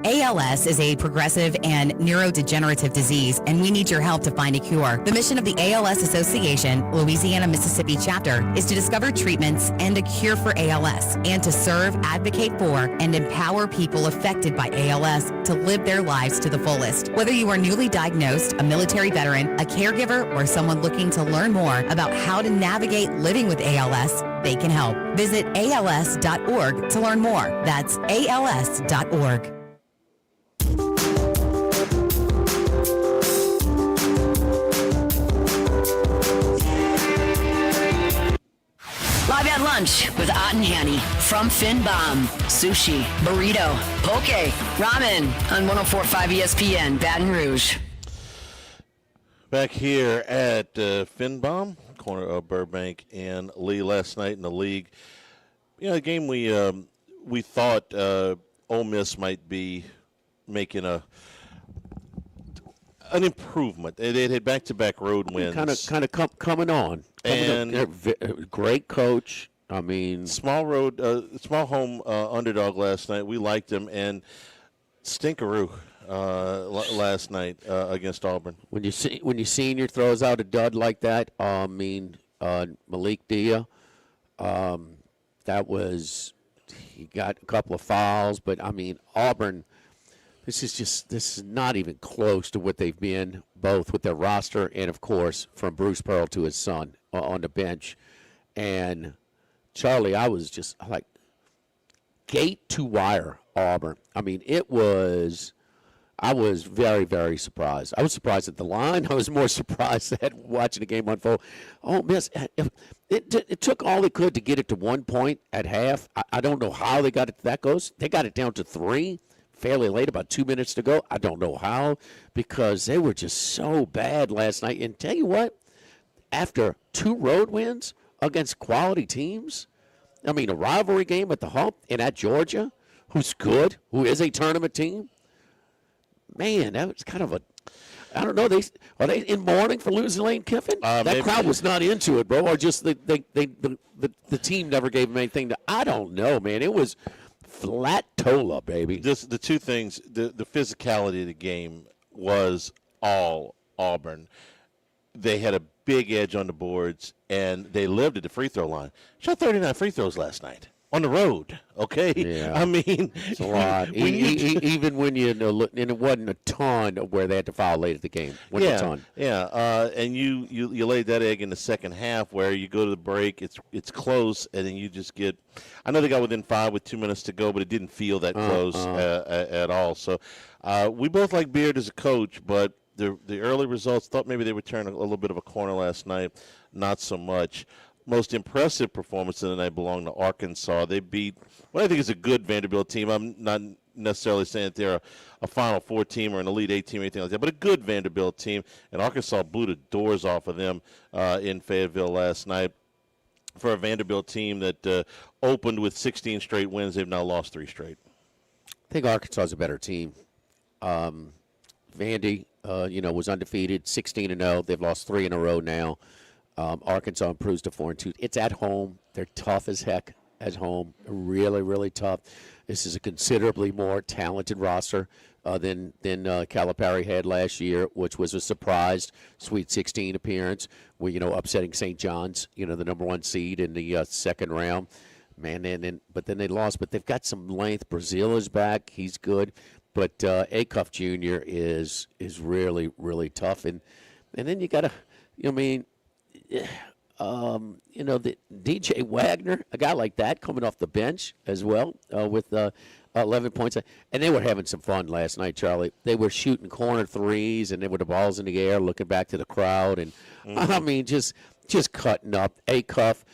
ALS is a progressive and neurodegenerative disease, and we need your help to find a cure. The mission of the ALS Association, Louisiana-Mississippi chapter, is to discover treatments and a cure for ALS, and to serve, advocate for, and empower people affected by ALS to live their lives to the fullest. Whether you are newly diagnosed, a military veteran, a caregiver, or someone looking to learn more about how to navigate living with ALS, they can help. Visit als.org to learn more. That's als.org. Live at lunch with Ott and Hanny from Finbomb. Sushi, burrito, poke, ramen on 104.5 ESPN, Baton Rouge. Back here at Finbomb, corner of Burbank and Lee last night in the league. You know, the game we thought Ole Miss might be making an improvement. It had back-to-back road wins. Coming on. Great coach. I mean, small home underdog last night. We liked him, and stinkeroo last night against Auburn. When your senior throws out a dud like that, Malik Dia, he got a couple of fouls, but I mean Auburn. This is not even close to what they've been, both with their roster and, of course, from Bruce Pearl to his son on the bench. And, Charlie, I was just like gate to wire Auburn. I mean, I was very, very surprised. I was surprised at the line. I was more surprised at watching the game unfold. Oh, Miss, it took all they could to get it to 1 point at half. I don't know how they got it that close. They got it down to 3. fairly late, about 2 minutes to go. I don't know how, because they were just so bad last night. And tell you what, after 2 road wins against quality teams, I mean, a rivalry game at the Hump and at Georgia, who's good, who is a tournament team, man, that was kind of a, I don't know. Are they in mourning for losing Lane Kiffin? That maybe. crowd was not into it, bro. Or just the team never gave them anything. I don't know, man. It was flat Tola, baby. Just the two things. The physicality of the game was all Auburn. They had a big edge on the boards, and they lived at the free throw line. Shot 39 free throws last night. On the road, okay? Yeah. I mean, it's a lot. Even when you know, and it wasn't a ton of where they had to foul late at the game. Wasn't a ton. Yeah. And you laid that egg in the second half where you go to the break, it's close, and then you just get. I know they got within 5 with 2 minutes to go, but it didn't feel that close at all. So we both like Beard as a coach, but the early results thought maybe they would turn a little bit of a corner last night. Not so much. Most impressive performance of the night belonged to Arkansas. They beat what I think is a good Vanderbilt team. I'm not necessarily saying that they're a Final Four team or an Elite Eight team or anything like that, but a good Vanderbilt team. And Arkansas blew the doors off of them in Fayetteville last night. For a Vanderbilt team that opened with 16 straight wins, they've now lost 3 straight. I think Arkansas is a better team. Vandy, was undefeated, 16-0. They've lost 3 in a row now. Arkansas improves to 4-2. It's at home. They're tough as heck at home. Really, really tough. This is a considerably more talented roster than Calipari had last year, which was a surprise Sweet 16 appearance. Upsetting St. John's, the number 1 seed in the second round. Man, but then they lost. But they've got some length. Brazil is back. He's good. But Acuff Jr. is really, really tough. And then you got to, the DJ Wagner, a guy like that coming off the bench as well with 11 points. And they were having some fun last night, Charlie. They were shooting corner threes, and they were the balls in the air, looking back to the crowd. And, I mean, just cutting up. Acuff,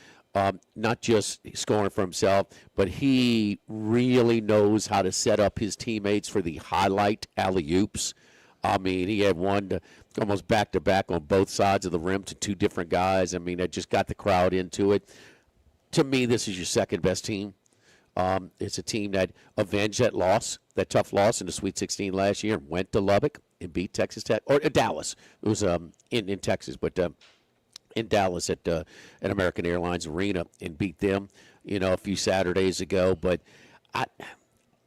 not just scoring for himself, but he really knows how to set up his teammates for the highlight alley-oops. I mean, he had one almost back-to-back on both sides of the rim to 2 different guys. I mean, that just got the crowd into it. To me, this is your second-best team. It's a team that avenged that tough loss in the Sweet 16 last year, and went to Lubbock and beat Texas Tech, or Dallas. It was in Texas, but in Dallas at American Airlines Arena and beat them, a few Saturdays ago. But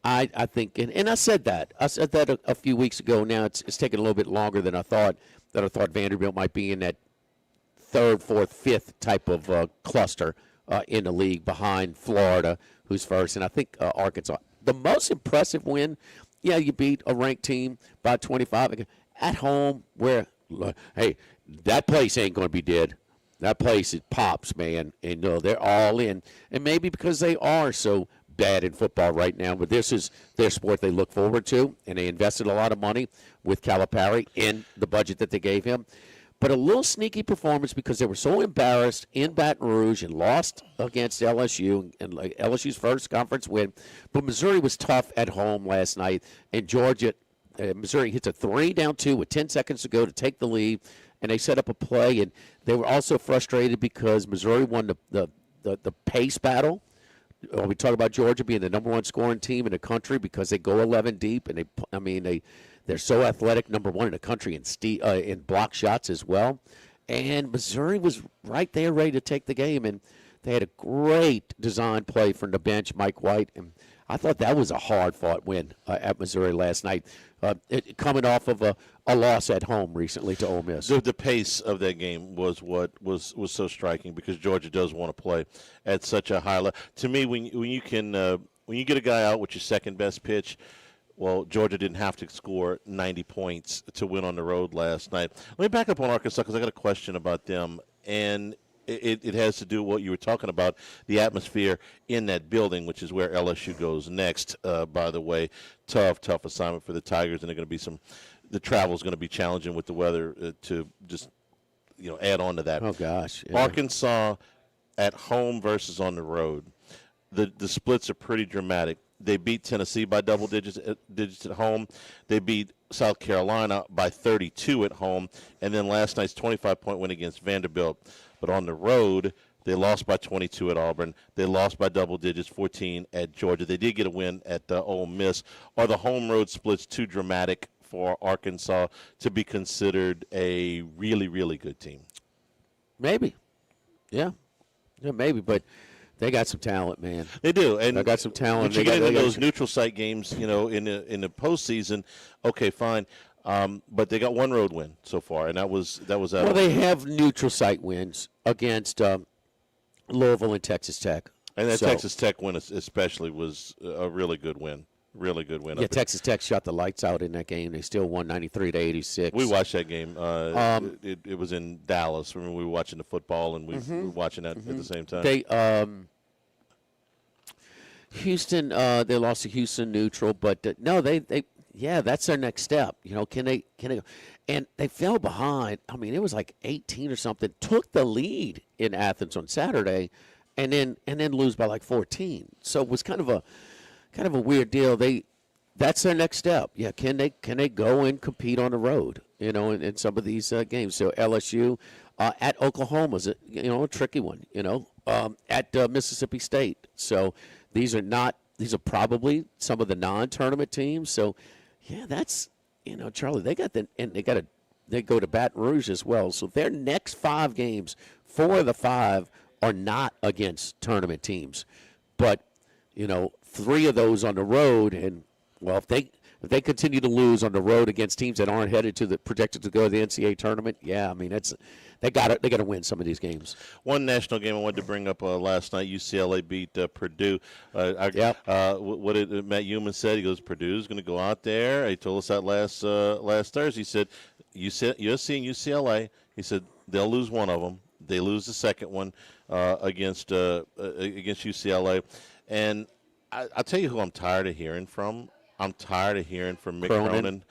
I think, and I said that a few weeks ago. Now it's taken a little bit longer than I thought. That I thought Vanderbilt might be in that 3rd, 4th, 5th type of cluster in the league behind Florida, who's first, and I think Arkansas. The most impressive win, you beat a ranked team by 25 at home. Where, hey, that place ain't going to be dead. That place, it pops, man, and they're all in, and maybe because they are so bad in football right now, but this is their sport they look forward to, and they invested a lot of money with Calipari in the budget that they gave him. But a little sneaky performance because they were so embarrassed in Baton Rouge and lost against LSU, and LSU's first conference win. But Missouri was tough at home last night, and Missouri hits a 3 down 2 with 10 seconds to go to take the lead, and they set up a play, and they were also frustrated because Missouri won the pace battle. We talk about Georgia being the number 1 scoring team in the country because they go 11 deep, and they're so athletic, number 1 in the country in block shots as well. And Missouri was right there ready to take the game, and they had a great design play from the bench, Mike White, and I thought that was a hard-fought win at Missouri last night, coming off of a loss at home recently to Ole Miss. The pace of that game was what was so striking because Georgia does want to play at such a high level. To me, when you get a guy out with your second-best pitch, well, Georgia didn't have to score 90 points to win on the road last night. Let me back up on Arkansas because I got a question about them, and it has to do with what you were talking about, the atmosphere in that building, which is where LSU goes next, by the way. Tough assignment for the Tigers, and the travel is going to be challenging with the weather to just, add on to that. Oh, gosh. Yeah. Arkansas at home versus on the road. The splits are pretty dramatic. They beat Tennessee by double digits at home. They beat South Carolina by 32 at home. And then last night's 25-point win against Vanderbilt. But on the road, they lost by 22 at Auburn. They lost by double digits, 14 at Georgia. They did get a win at Ole Miss. Are the home road splits too dramatic for Arkansas to be considered a really, really good team? Maybe. Yeah, maybe. But they got some talent, man. They do, and they got some talent. But you get into those neutral site games, in the postseason. Okay, fine, but they got one road win so far, and that was out. Well, they have neutral site wins against Louisville and Texas Tech, and that Texas Tech win especially was a really good win. Really good win. Yeah, Texas Tech shot the lights out in that game. They still won 93-86. We watched that game. It was in Dallas. Remember, we were watching the football, and we were watching that at the same time. They Houston. They lost to Houston neutral, but no, they that's their next step. Can they? And they fell behind. I mean, it was like 18 or something. Took the lead in Athens on Saturday, and then lose by like 14. So it was kind of a weird deal. That's their next step. Yeah, can they go and compete on the road? In some of these games. So LSU at Oklahoma's a tricky one. At Mississippi State. So these are probably some of the non-tournament teams. So yeah, that's Charlie. They go to Baton Rouge as well. So their next 5 games, 4 of the 5 are not against tournament teams, but 3 of those on the road, and if they continue to lose on the road against teams that aren't projected to go to the NCAA tournament, yeah, I mean they got to win some of these games. One national game I wanted to bring up last night: UCLA beat Purdue. What did Matt Human said? He goes, Purdue's going to go out there. He told us that last Thursday. He said, USC and UCLA. He said they'll lose one of them. They lose the second one against UCLA, and I'll tell you who I'm tired of hearing from. I'm tired of hearing from Mick Cronin.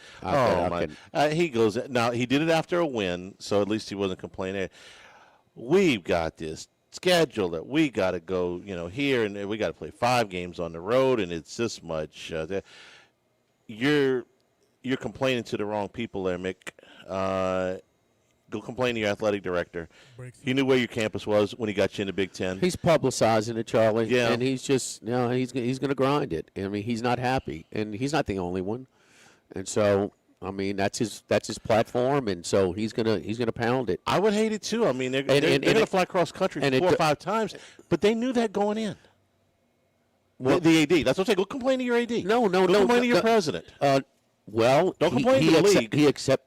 He goes, now he did it after a win, so at least he wasn't complaining. We've got this schedule that we got to go, here, and we got to play 5 games on the road, and it's this much. You're complaining to the wrong people there, Mick. Go complain to your athletic director. He knew where your campus was when he got you in the Big Ten. He's publicizing it, Charlie. Yeah. And he's just, he's going to grind it. I mean, he's not happy, and he's not the only one. And so, I mean, that's his platform, and so he's gonna pound it. I would hate it too. I mean, they're going to fly cross country 4 or 5 times, but they knew that going in. Well, the AD. That's what I'm saying. Go complain to your AD. No. Complain to your president. Don't complain to the league.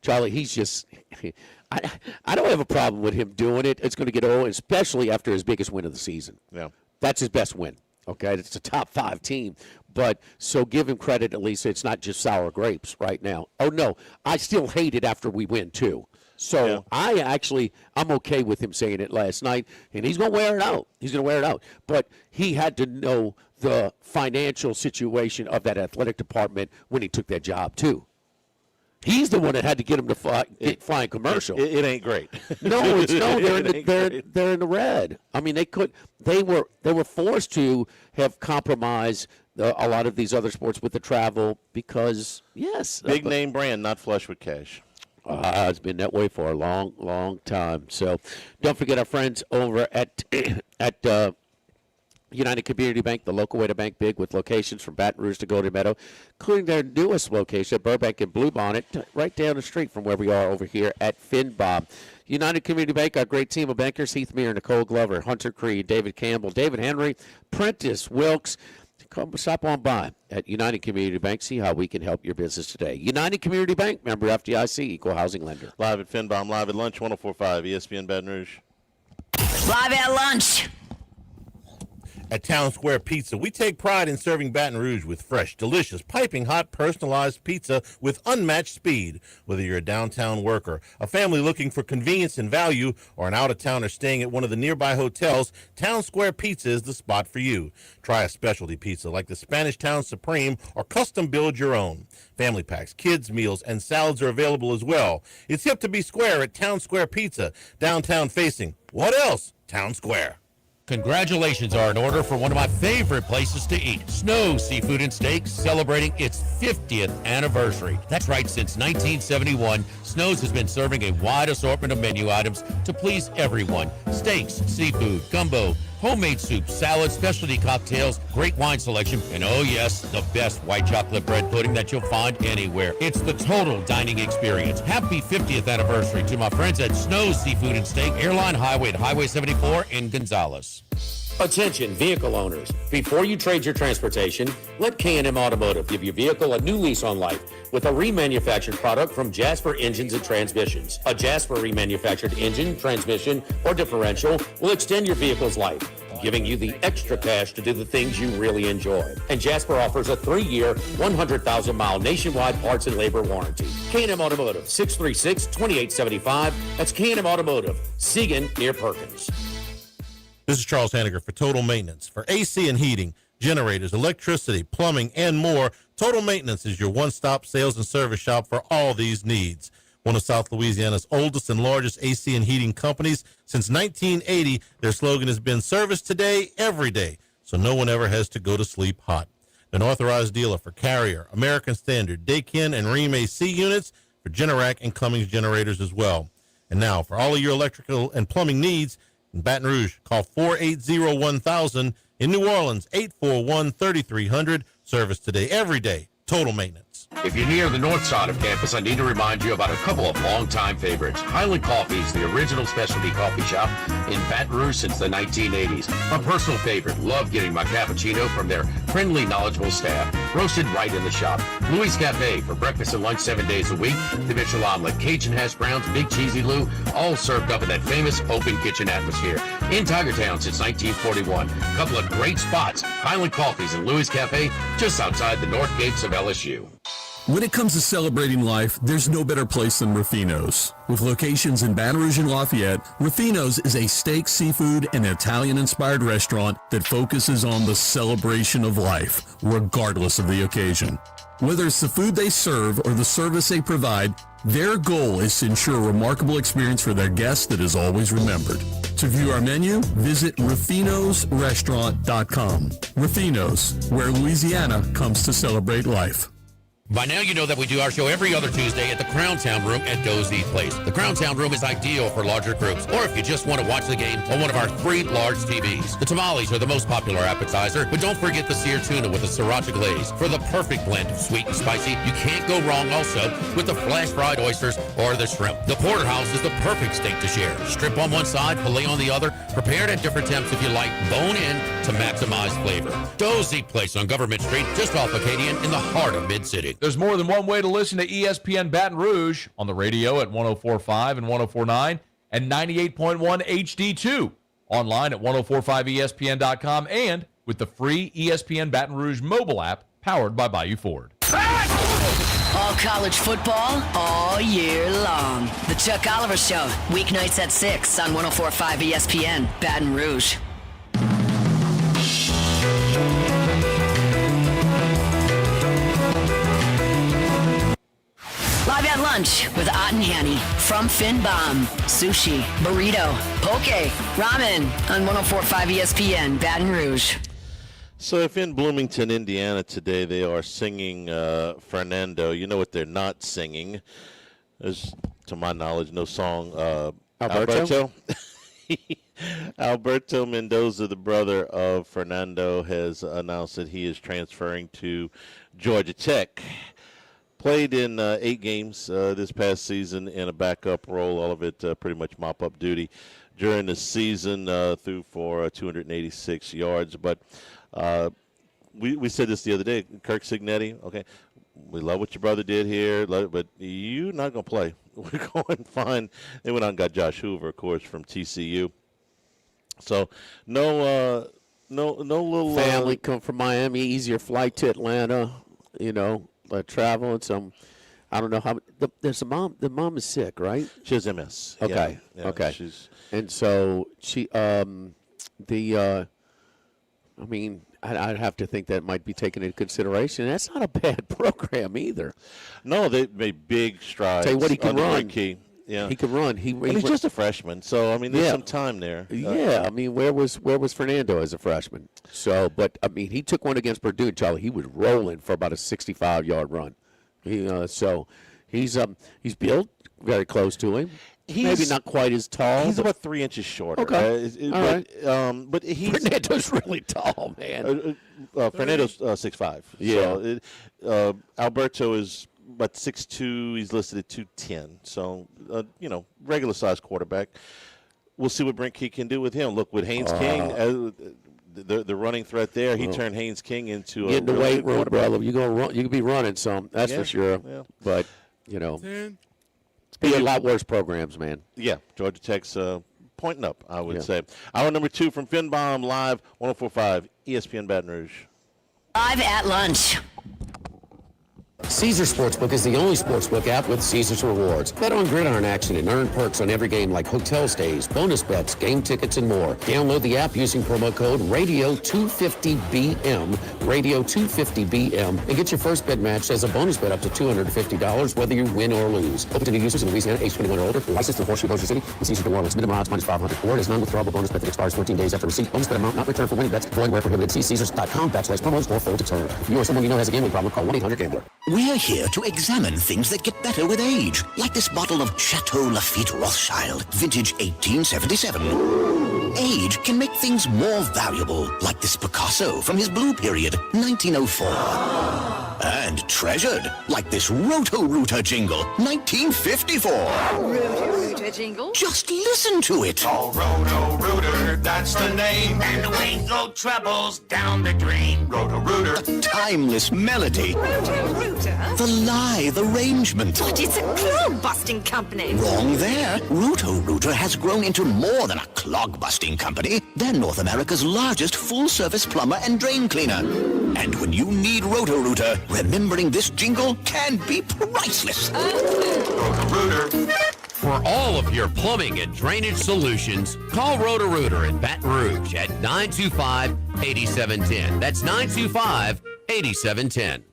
Charlie, he's just – I don't have a problem with him doing it. It's going to get old, especially after his biggest win of the season. Yeah. That's his best win, okay? It's a top 5 team. But so give him credit, at least it's not just sour grapes right now. Oh, no, I still hate it after we win, too. So yeah. I'm okay with him saying it last night, and he's going to wear it out. He's going to wear it out. But he had to know the financial situation of that athletic department when he took that job, too. He's the one that had to get him to flying commercial. It ain't great. They're in the red. I mean, they were forced to have compromised a lot of these other sports with the travel because big name brand, not flush with cash. It's been that way for a long, long time. So, don't forget our friends over at United Community Bank, the local way to bank big, with locations from Baton Rouge to Golden Meadow, including their newest location at Burbank and Bluebonnet, right down the street from where we are over here at Finbomb. United Community Bank, our great team of bankers, Heath Meir, Nicole Glover, Hunter Creed, David Campbell, David Henry, Prentice Wilkes. Come stop on by at United Community Bank. See how we can help your business today. United Community Bank, member FDIC, equal housing lender. Live at Finbomb, live at lunch, 104.5 ESPN Baton Rouge. Live at lunch. At Town Square Pizza, we take pride in serving Baton Rouge with fresh, delicious, piping hot, personalized pizza with unmatched speed. Whether you're a downtown worker, a family looking for convenience and value, or an out-of-towner staying at one of the nearby hotels, Town Square Pizza is the spot for you. Try a specialty pizza like the Spanish Town Supreme or custom build your own. Family packs, kids' meals, and salads are available as well. It's hip to be square at Town Square Pizza, downtown facing. What else? Town Square. Congratulations are in order for one of my favorite places to eat, Snow Seafood and Steaks, celebrating its 50th anniversary. That's right, since 1971, Snow's has been serving a wide assortment of menu items to please everyone. Steaks, seafood, gumbo, homemade soup, salad, specialty cocktails, great wine selection, and oh yes, the best white chocolate bread pudding that you'll find anywhere. It's the total dining experience. Happy 50th anniversary to my friends at Snow Seafood and Steak, Airline Highway at Highway 74 in Gonzales. Attention vehicle owners. Before you trade your transportation, let K&M Automotive give your vehicle a new lease on life with a remanufactured product from Jasper Engines and Transmissions. A Jasper remanufactured engine, transmission, or differential will extend your vehicle's life, giving you the extra cash to do the things you really enjoy. And Jasper offers a 3-year, 100,000-mile nationwide parts and labor warranty. K&M Automotive, 636-2875. That's K&M Automotive, Siegen near Perkins. This is Charles Hanniger for Total Maintenance. For AC and heating, generators, electricity, plumbing, and more, Total Maintenance is your one-stop sales and service shop for all these needs. One of South Louisiana's oldest and largest AC and heating companies. Since 1980, their slogan has been service today, every day, so no one ever has to go to sleep hot. An authorized dealer for Carrier, American Standard, Daikin, and Rheem AC units, for Generac and Cummins generators as well. And now, for all of your electrical and plumbing needs, in Baton Rouge, call 480-1000. In New Orleans, 841-3300. Service today, every day. Total Maintenance. If you're near the north side of campus, I need to remind you about a couple of longtime favorites. Highland Coffee is the original specialty coffee shop in Baton Rouge since the 1980s. My personal favorite, love getting my cappuccino from their friendly, knowledgeable staff, roasted right in the shop. Louis Cafe for breakfast and lunch 7 days a week. The Mitchell Omelet, Cajun hash browns, Big Cheesy Lou, all served up in that famous open kitchen atmosphere. In Tigertown since 1941. A couple of great spots, Highland Coffees and Louis Cafe, just outside the north gates of LSU. When it comes to celebrating life, there's no better place than Ruffino's. With locations in Baton Rouge and Lafayette, Ruffino's is a steak, seafood, and Italian-inspired restaurant that focuses on the celebration of life, regardless of the occasion. Whether it's the food they serve or the service they provide, their goal is to ensure a remarkable experience for their guests that is always remembered. To view our menu, visit ruffinosrestaurant.com. Ruffino's, where Louisiana comes to celebrate life. By now, you know that we do our show every other Tuesday at the Crowntown Room at Doe's Eat Place. The Crowntown Room is ideal for larger groups, or if you just want to watch the game on one of our 3 large TVs. The tamales are the most popular appetizer, but don't forget the seared tuna with the sriracha glaze. For the perfect blend of sweet and spicy, you can't go wrong also with the flash-fried oysters or the shrimp. The porterhouse is the perfect steak to share. Strip on one side, filet on the other, prepared at different temps if you like, bone in to maximize flavor. Doe's Eat Place on Government Street, just off Acadian in the heart of Mid-City. There's more than one way to listen to ESPN Baton Rouge on the radio at 104.5 and 104.9 and 98.1 HD2. Online at 1045ESPN.com and with the free ESPN Baton Rouge mobile app powered by Bayou Ford. All college football, all year long. The Chuck Oliver Show, weeknights at 6 on 104.5 ESPN, Baton Rouge. Live at lunch with Ott and Hanny from Finbomb. Sushi, burrito, poke, ramen on 104.5 ESPN, Baton Rouge. So if in Bloomington, Indiana today they are singing Fernando, you know what they're not singing? There's, to my knowledge, no song. Alberto? Alberto Mendoza, the brother of Fernando, has announced that he is transferring to Georgia Tech. Played in 8 games this past season in a backup role, all of it pretty much mop-up duty during the season, threw for 286 yards. But we said this the other day, Kirk Signetti, okay, we love what your brother did here, but you're not going to play. We're going to find – they went out and got Josh Hoover, of course, from TCU. So no little – Family come from Miami, easier flight to Atlanta, you know. Travel and some, I don't know how. There's a mom. The mom is sick, right? She has MS. Okay, yeah, okay. And so she, I mean, I'd have to think that might be taken into consideration. That's not a bad program either. No, they made big strides. Tell you what, he can run. Key. Yeah. He could run. And he's just a freshman, so I mean, there's some time there. Yeah, I mean, where was Fernando as a freshman? So, but I mean, he took one against Purdue, Charlie. He was rolling for about a 65-yard run. So he's built very close to him. Maybe not quite as tall. He's about 3 inches shorter. Okay. All right. But he's Fernando's really tall, man. Fernando's 6'5". Yeah. So, Alberto is about 6'2". He's listed at 210. So, regular-sized quarterback. We'll see what Brent Key can do with him. Look, with Haynes King, the running threat there, he turned Haynes King into Get in the weight room, brother. You're gonna run. You could be running some. That's for sure. Yeah. But be a lot worse programs, man. Yeah, Georgia Tech's pointing up, I would say. Hour number 2 from Finbomb live, 104.5 ESPN Baton Rouge. Live at lunch. Caesar Sportsbook is the only sportsbook app with Caesar's rewards. Bet on gridiron action and earn perks on every game like hotel stays, bonus bets, game tickets, and more. Download the app using promo code Radio250BM, Radio250BM, and get your first bet matched as a bonus bet up to $250 whether you win or lose. Open to new users in Louisiana, age 21 or older. Licensed in Horseshoe, Bossier City, and Caesar's New Orleans. Minimum odds minus 500. Or it is non-withdrawable bonus bet that expires 14 days after receipt. Bonus bet amount not returned for winning bets. Void where prohibited. See Caesars.com/promos or full term. If you or someone you know has a gambling problem, call 1-800-GAMBLER. We're here to examine things that get better with age, like this bottle of Chateau Lafite Rothschild, vintage 1877. Age can make things more valuable, like this Picasso from his blue period, 1904. And treasured, like this Roto-Rooter jingle, 1954. Roto-Rooter jingle? Just listen to it. Oh, Roto-Rooter, that's the name. And away go troubles down the drain. Roto-Rooter. A timeless melody. Roto-Rooter? The lithe arrangement. But it's a clog-busting company. Wrong there. Roto-Rooter has grown into more than a clog-busting company. They're North America's largest full-service plumber and drain cleaner. And when you need Roto-Rooter, remembering this jingle can be priceless. Roto-Rooter. For all of your plumbing and drainage solutions, call Roto-Rooter in Baton Rouge at 925-8710. That's 925-8710.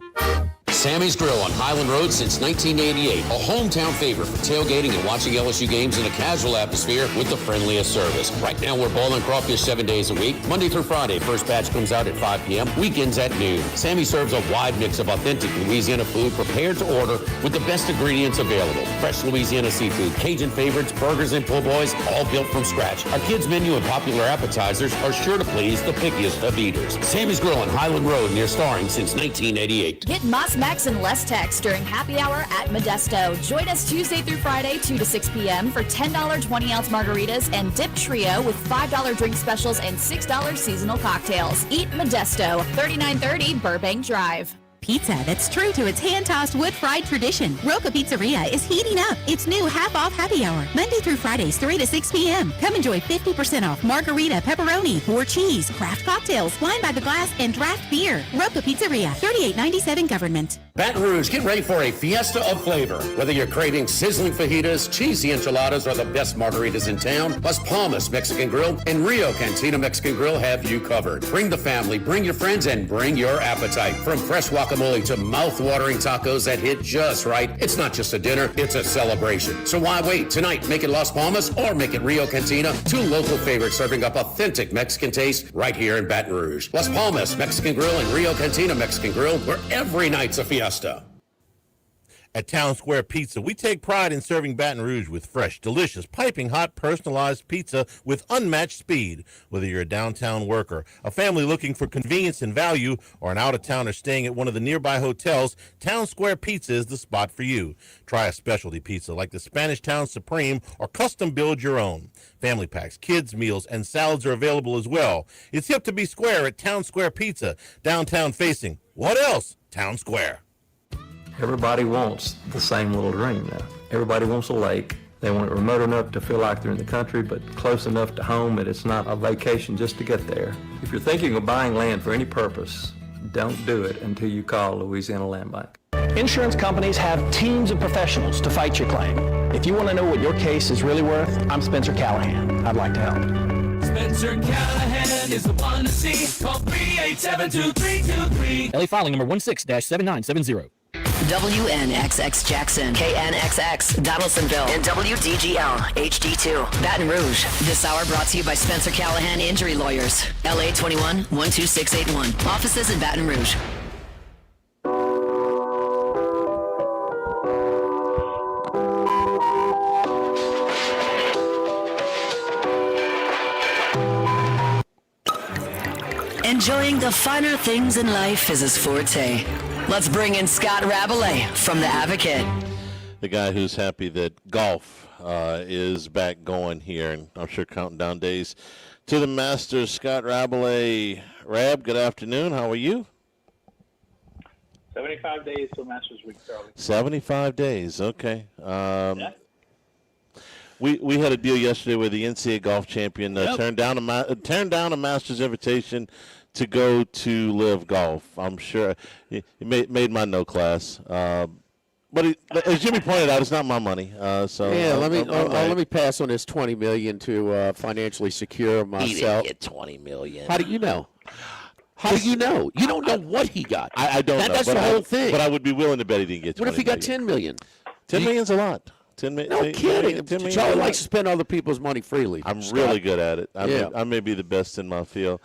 Sammy's Grill on Highland Road since 1988. A hometown favorite for tailgating and watching LSU games in a casual atmosphere with the friendliest service. Right now, we're boiling crawfish 7 days a week. Monday through Friday, first batch comes out at 5 p.m. Weekends at noon. Sammy serves a wide mix of authentic Louisiana food prepared to order with the best ingredients available. Fresh Louisiana seafood, Cajun favorites, burgers, and po' boys, all built from scratch. Our kids' menu and popular appetizers are sure to please the pickiest of eaters. Sammy's Grill on Highland Road, near Starring since 1988. Get Moss Max and less text during happy hour at Modesto. Join us Tuesday through Friday, 2 to 6 p.m. for $10 20-ounce margaritas and Dip Trio with $5 drink specials and $6 seasonal cocktails. Eat Modesto, 3930 Burbank Drive. Pizza that's true to its hand-tossed wood-fried tradition. Roca Pizzeria is heating up its new half-off happy hour, Monday through Fridays, 3 to 6 p.m. Come enjoy 50% off margarita, pepperoni, more cheese, craft cocktails, wine by the glass, and draft beer. Roca Pizzeria, 3897 Government. Baton Rouge, get ready for a fiesta of flavor. Whether you're craving sizzling fajitas, cheesy enchiladas, or the best margaritas in town, Las Palmas Mexican Grill and Rio Cantina Mexican Grill have you covered. Bring the family, bring your friends, and bring your appetite. From fresh guacamole to mouth-watering tacos that hit just right, it's not just a dinner, it's a celebration. So why wait? Tonight, make it Las Palmas or make it Rio Cantina, two local favorites serving up authentic Mexican taste right here in Baton Rouge. Las Palmas Mexican Grill and Rio Cantina Mexican Grill, where every night's a fiesta. At Town Square Pizza, we take pride in serving Baton Rouge with fresh, delicious, piping hot, personalized pizza with unmatched speed. Whether you're a downtown worker, a family looking for convenience and value, or an out-of-towner staying at one of the nearby hotels, Town Square Pizza is the spot for you. Try a specialty pizza like the Spanish Town Supreme or custom build your own. Family packs, kids' meals, and salads are available as well. It's hip to be square at Town Square Pizza, downtown facing. What else? Town Square. Everybody wants the same little dream now. Everybody wants a lake. They want it remote enough to feel like they're in the country, but close enough to home that it's not a vacation just to get there. If you're thinking of buying land for any purpose, don't do it until you call Louisiana Land Bank. Insurance companies have teams of professionals to fight your claim. If you want to know what your case is really worth, I'm Spencer Callahan. I'd like to help. Spencer Callahan is the one to see. Call 387-2323. LA filing number 16-7970. WNXX Jackson, KNXX Donaldsonville, and WDGL HD2 Baton Rouge. This hour brought to you by Spencer Callahan Injury Lawyers, LA 21 12681. Offices in Baton Rouge. Enjoying the finer things in life is his forte. Let's bring in Scott Rabalais from The Advocate. The guy who's happy that golf is back going here, and I'm sure counting down days to the Masters. Scott Rabalais. Rab, good afternoon. How are you? 75 days till Masters Week, Charlie. 75 days. Okay. Yeah. We had a deal yesterday where the NCAA golf champion turned down a Masters invitation to go to live golf. I'm sure he made my no class. But as Jimmy pointed out, it's not my money. So yeah, let me pass on this $20 million to financially secure myself. He didn't get $20 million. How do you know? How do you know? You don't know what he got. I don't know. That's the whole thing. But I would be willing to bet he didn't get $20 What if he got $10 million? $10 million's a lot. No kidding. Charlie likes to spend other people's money freely. I'm really good at it. I may be the best in my field.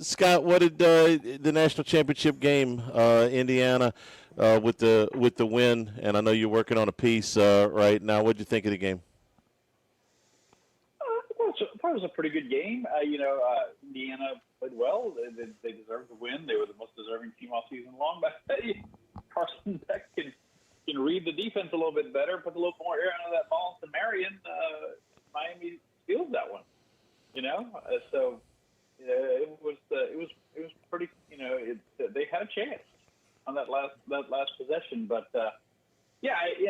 Scott, what did the national championship game, Indiana, with the win? And I know you're working on a piece right now. What did you think of the game? I thought it was a pretty good game. Indiana played well. They deserved the win. They were the most deserving team all season long. But Carson Beck can read the defense a little bit better, put a little more air under that ball to Marion. Miami steals that one. So it was pretty. They had a chance on that last possession, but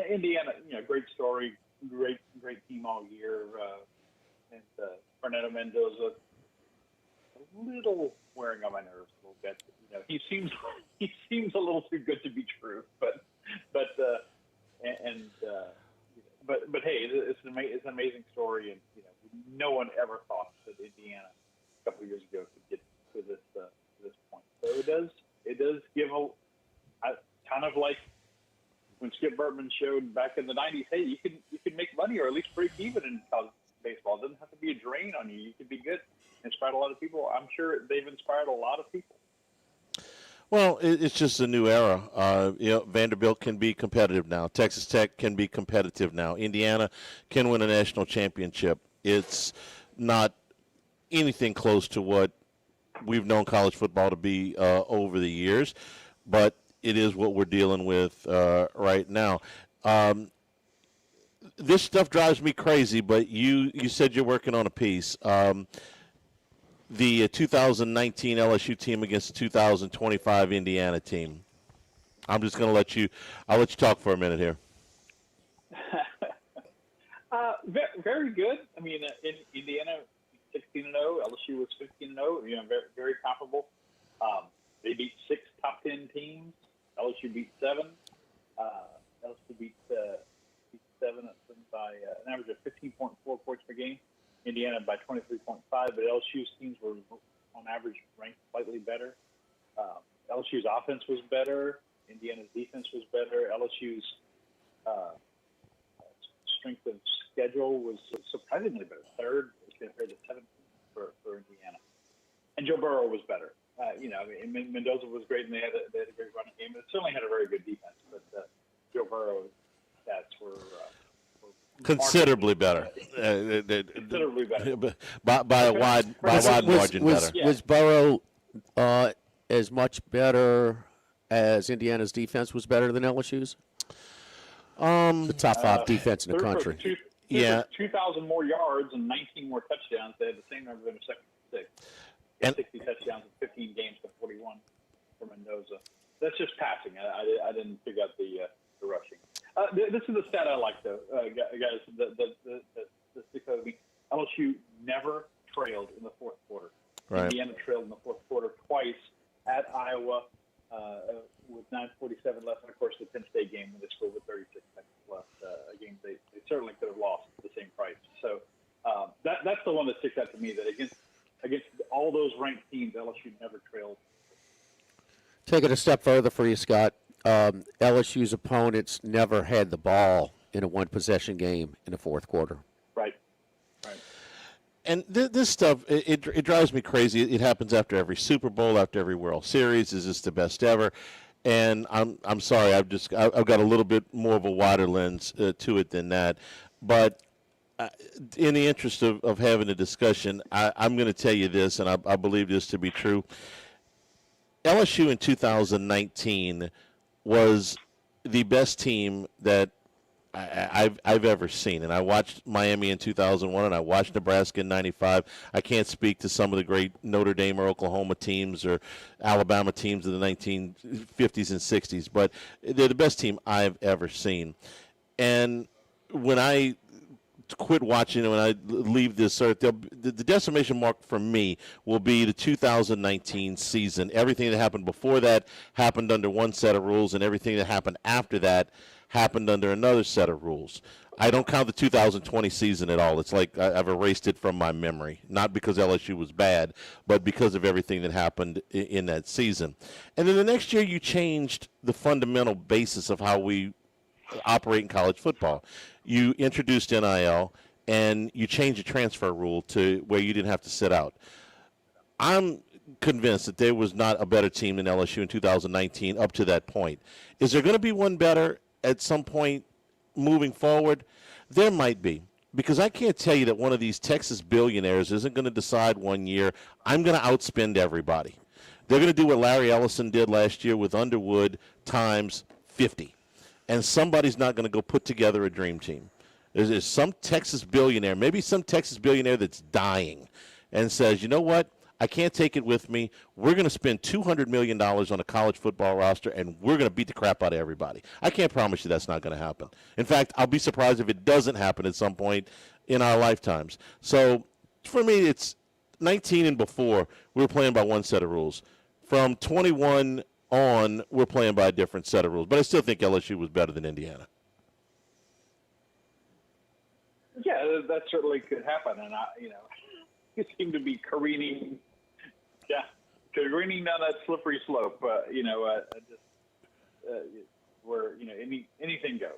Indiana. Great story, great team all year, and Fernando Mendoza a little wearing on my nerves a little bit. He seems a little too good to be true, but hey, it's an amazing story, and no one ever thought that Indiana a couple of years ago could get to this point. So it does give a kind of like when Skip Bertman showed back in the '90s. Hey, you can make money or at least break even in college baseball. It doesn't have to be a drain on you. You can be good. Inspired a lot of people. I'm sure they've inspired a lot of people. Well, it's just a new era. Vanderbilt can be competitive now. Texas Tech can be competitive now. Indiana can win a national championship. It's not anything close to what we've known college football to be over the years, but it is what we're dealing with right now. This stuff drives me crazy, but you said you're working on a piece. The 2019 LSU team against the 2025 Indiana team. I'm just going to I'll let you talk for a minute here. Very good. I mean, in Indiana, 16-0. LSU was 15-0. Very, very comparable. They beat 6 top 10 teams. LSU beat 7. LSU beat 7 by an average of 15.4 points per game. Indiana by 23.5, but LSU's teams were on average ranked slightly better. LSU's offense was better. Indiana's defense was better. LSU's strength of schedule was surprisingly better, third compared to 7th for Indiana. And Joe Burrow was better. Mendoza was great, and they had a great running game. It certainly had a very good defense, but Joe Burrow's stats were considerably better. Considerably better. By a wide margin better. Was Burrow as much better as Indiana's defense was better than LSU's? The top 5 defense in the country. 2,000 more yards and 19 more touchdowns. They had the same number of interceptions, 6. And 60 touchdowns in 15 games to 41 for Mendoza. That's just passing. I didn't figure out the rushing. This is the stat I like, though, guys. The stick of me. LSU never trailed in the fourth quarter. Right. Indiana trailed in the fourth quarter twice at Iowa with 9:47 left, and of course the Penn State game when they scored with 36 seconds left. A game they certainly could have lost at the same price. So that's the one that sticks out to me. That against all those ranked teams, LSU never trailed. Take it a step further for you, Scott. LSU's opponents never had the ball in a one-possession game in the fourth quarter. Right. And this stuff, it drives me crazy. It happens after every Super Bowl, after every World Series. Is this the best ever? And I'm sorry, I've got a little bit more of a wider lens to it than that. But in the interest of having a discussion, I'm going to tell you this, and I believe this to be true. LSU in 2019 was the best team that I've ever seen, and I watched Miami in 2001, and I watched Nebraska in '95. I can't speak to some of the great Notre Dame or Oklahoma teams or Alabama teams of the 1950s and 60s, but they're the best team I've ever seen. And when I quit watching and when I leave this earth, the decimation mark for me will be the 2019 season. Everything that happened before that happened under one set of rules, and everything that happened after that happened under another set of rules. I don't count the 2020 season at all. It's like I've erased it from my memory, not because LSU was bad, but because of everything that happened in that season. And then the next year you changed the fundamental basis of how we operate in college football. You introduced NIL, and you changed the transfer rule to where you didn't have to sit out. I'm convinced that there was not a better team than LSU in 2019 up to that point. Is there going to be one better at some point moving forward? There might be, because I can't tell you that one of these Texas billionaires isn't going to decide one year, I'm going to outspend everybody. They're going to do what Larry Ellison did last year with Underwood times 50. And somebody's not going to go put together a dream team. There's some Texas billionaire, maybe some Texas billionaire that's dying, and says, you know what? I can't take it with me. We're going to spend $200 million on a college football roster, and we're going to beat the crap out of everybody. I can't promise you that's not going to happen. In fact, I'll be surprised if it doesn't happen at some point in our lifetimes. So for me, it's 19 and before, we were playing by one set of rules. From 21 on, we're playing by a different set of rules. But I still think LSU was better than Indiana. Yeah, that certainly could happen. And, you seem to be careening down that slippery slope, where, anything goes.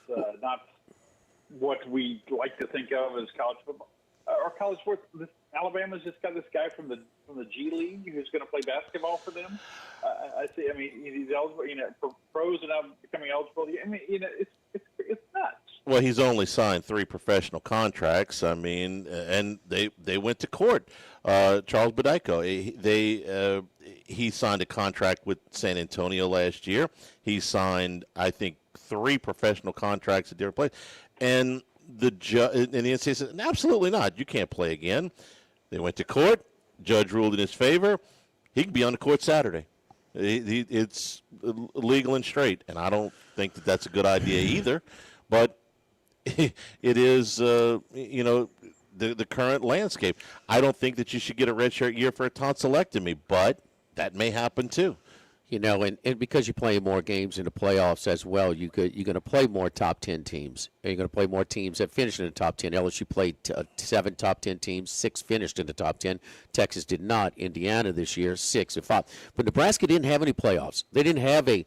It's not what we like to think of as college football or college sports. Alabama's just got this guy from the G League who's going to play basketball for them. I see. I mean, he's eligible. For pros and now becoming eligible. I mean, it's nuts. Well, he's only signed 3 professional contracts. I mean, and they went to court. Charles Bedico, he signed a contract with San Antonio last year. He signed, I think, 3 professional contracts at different places. And the NCAA said, absolutely not. You can't play again. They went to court. Judge ruled in his favor. He can be on the court Saturday. It's legal and straight, and I don't think that that's a good idea either. But it is, the current landscape. I don't think that you should get a redshirt year for a tonsillectomy, but that may happen too. And because you're playing more games in the playoffs as well, you're going to play more top 10 teams. And you're going to play more teams that finish in the top 10. LSU played 7 top 10 teams, 6 finished in the top 10. Texas did not. Indiana this year, 6 and 5. But Nebraska didn't have any playoffs. They didn't have a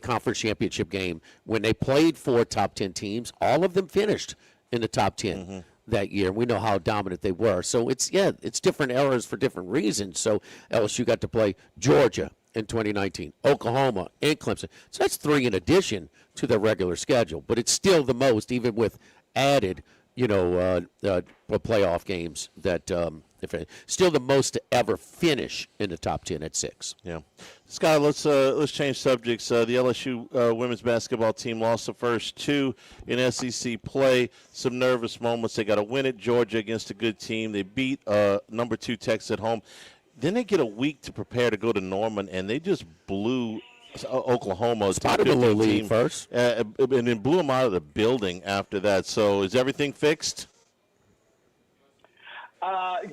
conference championship game. When they played 4 top 10 teams, all of them finished in the top 10 that year. We know how dominant they were. So it's different eras for different reasons. So LSU got to play Georgia in 2019, Oklahoma, and Clemson. So that's 3 in addition to their regular schedule. But it's still the most, even with added, playoff games, that still the most to ever finish in the top 10 at 6. Yeah. Scott, let's change subjects. The LSU women's basketball team lost the first 2 in SEC play. Some nervous moments. They got to win at Georgia against a good team. They beat number 2 Texas at home. Then they get a week to prepare to go to Norman, and they just blew Oklahoma. Started a little lead first. And then blew them out of the building after that. So is everything fixed?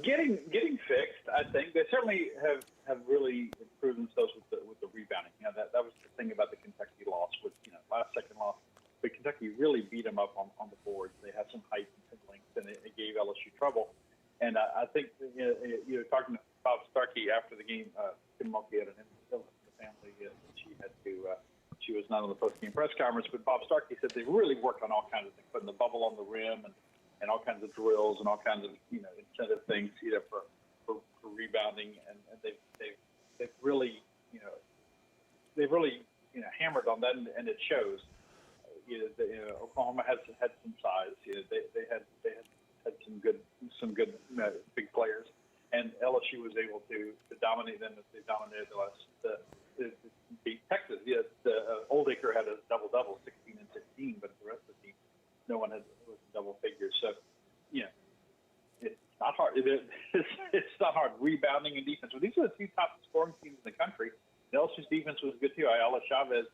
Getting fixed, I think. They certainly have really improved themselves with the rebounding. That was the thing about the Kentucky loss, with last second loss. But Kentucky really beat them up on the boards. They had some height and length, and it gave LSU trouble. And I think talking to Bob Starkey after the game, Tim Mulkey had an illness in the was not on the post-game press conference, but Bob Starkey said they really worked on all kinds of things, putting the bubble on the rim and all kinds of drills and all kinds of incentive things for rebounding, and they've really hammered on that, and it shows. Oklahoma had some size. They had some good big players, and LSU was able to dominate them as they dominated beat Texas. Yes, Old Acre had a double-double, 16 and 16, but the rest of the team, no one was double figures. So, it's not hard. It's not hard rebounding and defense. Well, these are the two top scoring teams in the country. LSU's defense was good too. Ayala Chavez,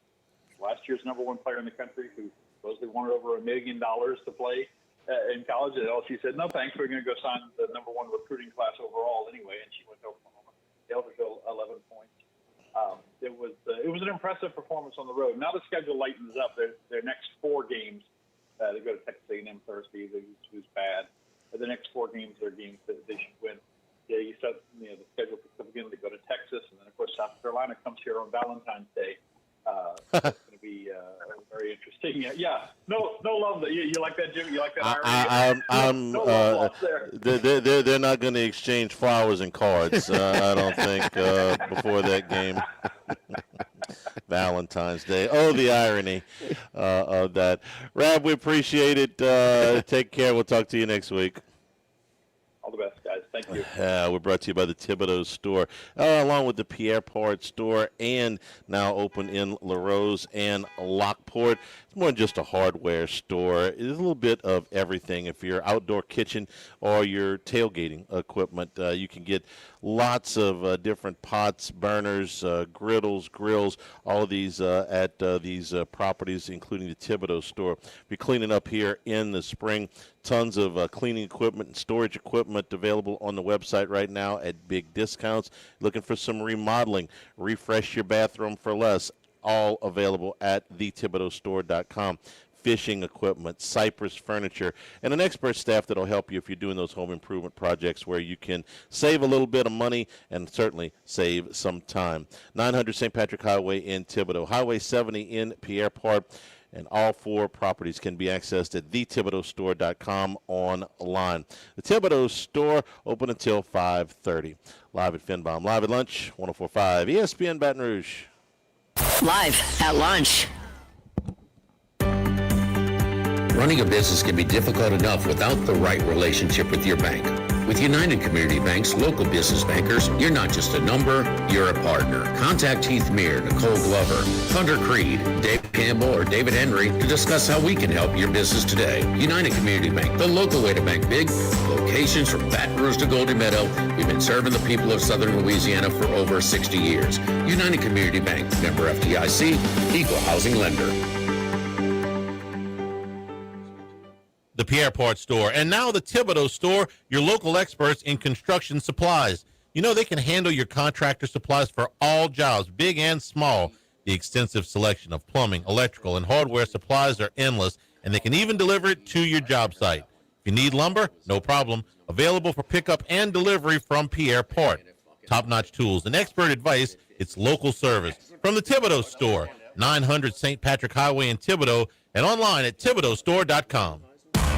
last year's #1 player in the country, who supposedly wanted over $1 million to play in college. And LSU said, no thanks, we're going to go sign the #1 recruiting class overall anyway. And she went to Oklahoma. They held her to 11 points. It was an impressive performance on the road. Now the schedule lightens up. Their next 4 games, they go to Texas A&M Thursday, who's bad. But the next 4 games are games that they should win. Yeah, you start, the schedule picks up again. They go to Texas, and then of course South Carolina comes here on Valentine's Day. It's going to be very interesting. Yeah. No love. You like that, Jim? You like that? No love there. They're not going to exchange flowers and cards. I don't think before that game. Valentine's Day. Oh, the irony of that. Rab, we appreciate it. Take care. We'll talk to you next week. All the best, guys. Thank you. We're brought to you by the Thibodeau store, along with the Pierre Pard store, and now open in LaRose and Lockport. It's more than just a hardware store. It's a little bit of everything. If you're outdoor kitchen or your tailgating equipment, you can get lots of different pots, burners, griddles, grills, all of these at these properties, including the Thibodeau store. We're cleaning up here in the spring. Tons of cleaning equipment and storage equipment available on the website right now at big discounts. Looking for some remodeling, refresh your bathroom for less, all available at thethibodeaustore.com. Fishing equipment, Cypress furniture, and an expert staff that will help you if you're doing those home improvement projects where you can save a little bit of money and certainly save some time. 900 St. Patrick Highway in Thibodaux, Highway 70 in Pierre Pard. And all 4 properties can be accessed at thethibodeaustore.com online. The Thibodeau store open until 5:30. Live at Finbomb. Live at lunch, 104.5 ESPN Baton Rouge. Live at lunch. Running a business can be difficult enough without the right relationship with your bank. With United Community Bank's local business bankers, you're not just a number, you're a partner. Contact Heath Meir, Nicole Glover, Hunter Creed, Dave Campbell, or David Henry to discuss how we can help your business today. United Community Bank, the local way to bank big. Locations from Baton Rouge to Golden Meadow. We've been serving the people of Southern Louisiana for over 60 years. United Community Bank, member FDIC, equal housing lender. The Pierre Pard store, and now the Thibodeau store, your local experts in construction supplies. You know they can handle your contractor supplies for all jobs, big and small. The extensive selection of plumbing, electrical, and hardware supplies are endless, and they can even deliver it to your job site. If you need lumber, no problem. Available for pickup and delivery from Pierre Pard. Top-notch tools and expert advice, it's local service. From the Thibodeau store, 900 St. Patrick Highway in Thibodaux, and online at thibodeaustore.com.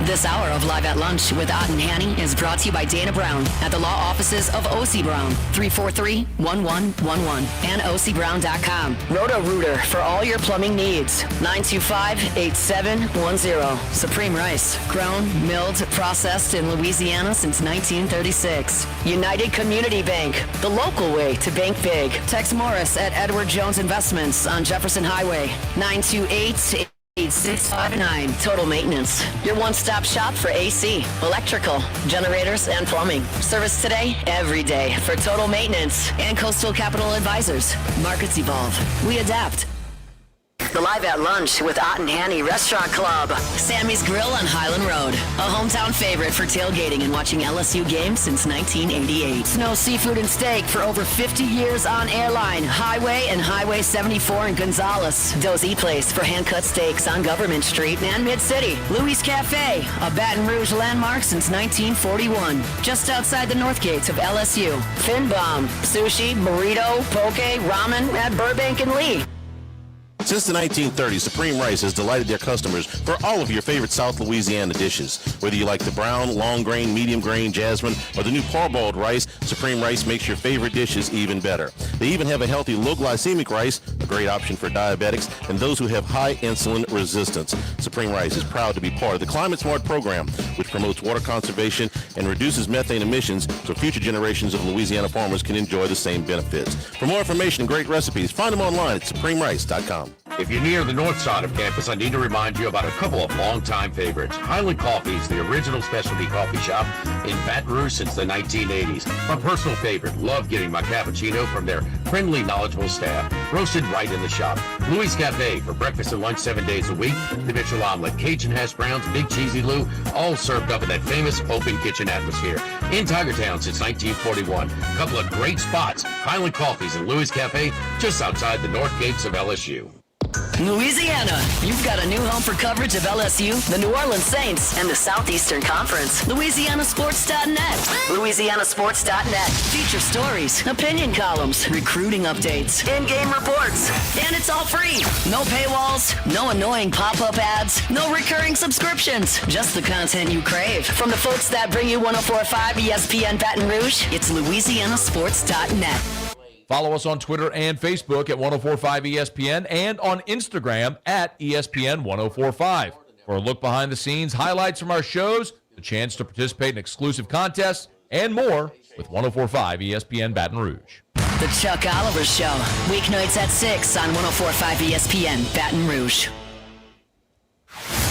This hour of Live at Lunch with Ott and Hanny is brought to you by Dana Brown at the law offices of O.C. Brown, 343-1111, and ocbrown.com. Roto-Rooter for all your plumbing needs, 925-8710. Supreme Rice, grown, milled, processed in Louisiana since 1936. United Community Bank, the local way to bank big. Tex Morris at Edward Jones Investments on Jefferson Highway, 928-8659. Total Maintenance, your one-stop shop for AC, electrical, generators, and plumbing. Service today, every day for Total Maintenance. And Coastal Capital Advisors. Markets evolve. We adapt. The Live at Lunch with Ott and Hanny Restaurant Club. Sammy's Grill on Highland Road. A hometown favorite for tailgating and watching LSU games since 1988. Snow Seafood and Steak for over 50 years on Airline, Highway, and Highway 74 in Gonzales. Dozy Place for hand-cut steaks on Government Street and Mid-City. Louis Cafe, a Baton Rouge landmark since 1941. Just outside the north gates of LSU. Finbomb, sushi, burrito, poke, ramen at Burbank and Lee. Since the 1930s, Supreme Rice has delighted their customers for all of your favorite South Louisiana dishes. Whether you like the brown, long grain, medium grain, jasmine, or the new parboiled rice, Supreme Rice makes your favorite dishes even better. They even have a healthy low glycemic rice, a great option for diabetics and those who have high insulin resistance. Supreme Rice is proud to be part of the Climate Smart program, which promotes water conservation and reduces methane emissions so future generations of Louisiana farmers can enjoy the same benefits. For more information and great recipes, find them online at supremerice.com. If you're near the north side of campus, I need to remind you about a couple of longtime favorites. Highland Coffee's the original specialty coffee shop in Baton Rouge since the 1980s. My personal favorite. Love getting my cappuccino from their friendly, knowledgeable staff. Roasted right in the shop. Louis Cafe for breakfast and lunch 7 days a week. The Mitchell omelet, Cajun hash browns, Big Cheesy Lou, all served up in that famous open kitchen atmosphere. In Tigertown since 1941. A couple of great spots. Highland Coffee's and Louis Cafe just outside the north gates of LSU. Louisiana, you've got a new home for coverage of LSU, the New Orleans Saints, and the Southeastern Conference. LouisianaSports.net. LouisianaSports.net. Feature stories, opinion columns, recruiting updates, in-game reports. And it's all free. No paywalls, no annoying pop-up ads, no recurring subscriptions. Just the content you crave. From the folks that bring you 104.5 ESPN Baton Rouge, it's LouisianaSports.net. Follow us on Twitter and Facebook at 1045 ESPN and on Instagram at ESPN 1045. For a look behind the scenes, highlights from our shows, the chance to participate in exclusive contests, and more with 1045 ESPN Baton Rouge. The Chuck Oliver Show, weeknights at 6 on 1045 ESPN Baton Rouge.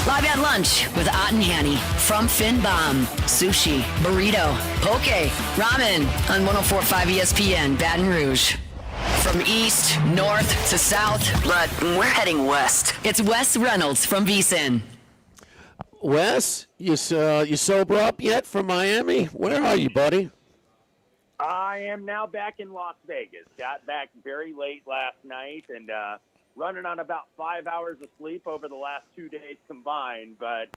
Live at lunch with Ott and Hanny from Finbomb, sushi, burrito, poke, ramen on 1045 ESPN Baton Rouge. From east, north to south, but we're heading west. It's Wes Reynolds from VSiN. Wes, you sober up yet from Miami? Where are you, buddy? I am now back in Las Vegas. Got back very late last night and running on about 5 hours of sleep over the last 2 days combined, but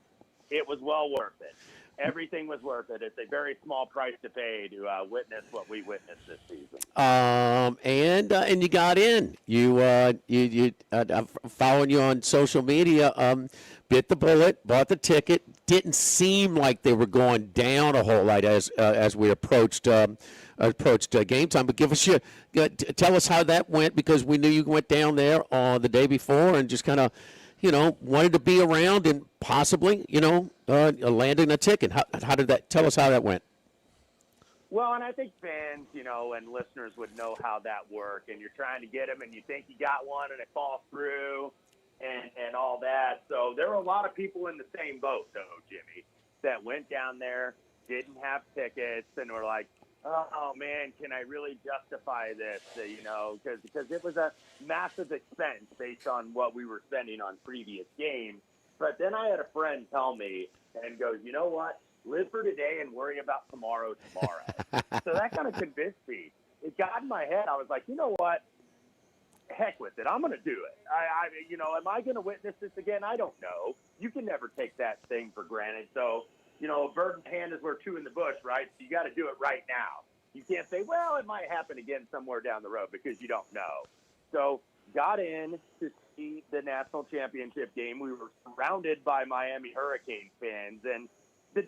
it was well worth it. Everything was worth it. It's a very small price to pay to witness what we witnessed this season. And you got in. I'm following you on social media. Bit the bullet, bought the ticket. Didn't seem like they were going down a whole lot as we approached game time. But tell us how that went, because we knew you went down there on the day before and just kind of, wanted to be around and possibly, landing a ticket. How did that? Tell us how that went. Well, and I think fans, and listeners would know how that worked. And you're trying to get them, and you think you got one, and it falls through, and all that. So there were a lot of people in the same boat, though, Jimmy, that went down there, didn't have tickets, and were like, oh, man, can I really justify this, because it was a massive expense based on what we were spending on previous games. But then I had a friend tell me and goes, you know what, live for today and worry about tomorrow. So that kind of convinced me. It got in my head. I was like, you know what, heck with it. I'm going to do it. Am I going to witness this again? I don't know. You can never take that thing for granted. So, a bird in hand is worth two in the bush, right? So you got to do it right now. You can't say, well, it might happen again somewhere down the road, because you don't know. So got in to see the national championship game. We were surrounded by Miami Hurricane fans, and the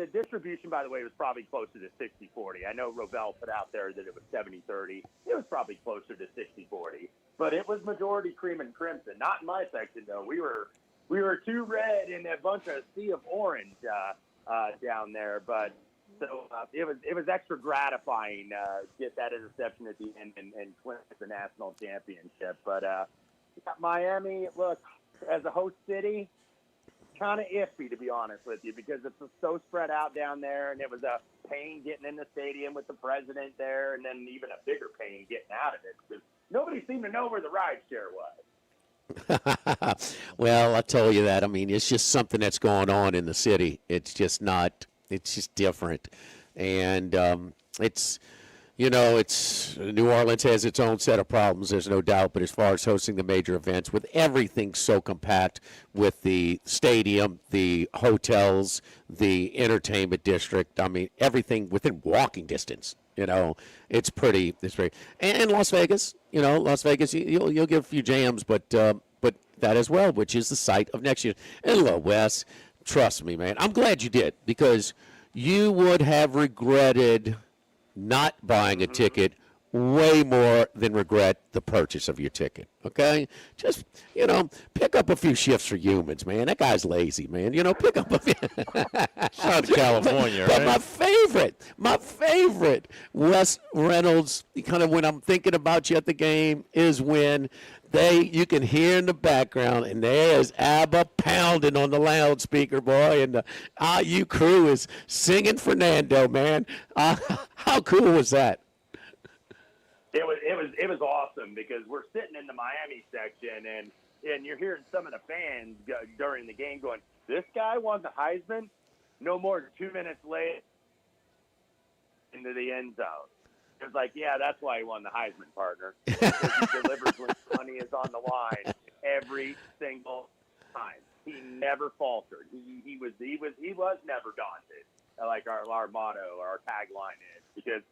distribution, by the way, was probably closer to 60-40. I know Rovell put out there that it was 70-30. It was probably closer to 60-40, but it was majority cream and crimson. Not in my section, though. We were too red and a bunch of sea of orange down there, but so it was extra gratifying get that interception at the end and win the national championship. But Miami, look, as a host city, kind of iffy, to be honest with you, because it's so spread out down there, and it was a pain getting in the stadium with the president there, and then even a bigger pain getting out of it, because nobody seemed to know where the ride share was. Well, I'll tell you that. I mean, it's just something that's going on in the city. It's just different. And it's New Orleans has its own set of problems, there's no doubt. But as far as hosting the major events, with everything so compact, with the stadium, the hotels, the entertainment district, I mean, everything within walking distance It's pretty. And Las Vegas, Las Vegas, you'll get a few jams, but that as well, which is the site of next year. And look, Wes, trust me, man, I'm glad you did, because you would have regretted not buying a ticket way more than regret the purchase of your ticket. Okay, just pick up a few shifts for humans, man. That guy's lazy, man. Pick up a few. Shout to California, but right? my favorite Wes Reynolds, kind of when I'm thinking about you at the game, is when you can hear in the background, and there's ABBA pounding on the loudspeaker, boy, and the IU crew is singing Fernando, man. How cool was that? It was awesome, because we're sitting in the Miami section, and you're hearing some of the fans during the game going, "This guy won the Heisman." No more than 2 minutes later, into the end zone. It was like, yeah, that's why he won the Heisman, partner. Because he delivers when money is on the line every single time. He never faltered. He was never daunted, like our motto, our tagline is, because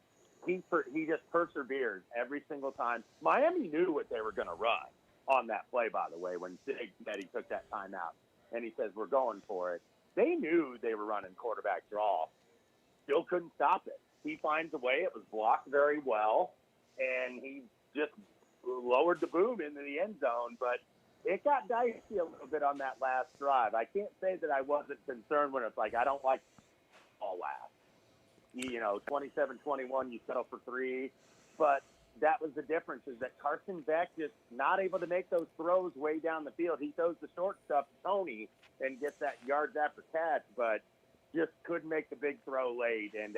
he just perseveres every single time. Miami knew what they were going to run on that play, by the way, when Cincinnati took that timeout, and he says, "We're going for it." They knew they were running quarterback draw. Still couldn't stop it. He finds a way. It was blocked very well, and he just lowered the boom into the end zone. But it got dicey a little bit on that last drive. I can't say that I wasn't concerned when it's like, I don't like all last. 27-21, you settle for 3. But that was the difference, is that Carson Beck just not able to make those throws way down the field. He throws the short stuff to Tony and gets that yards after catch, but just couldn't make the big throw late. And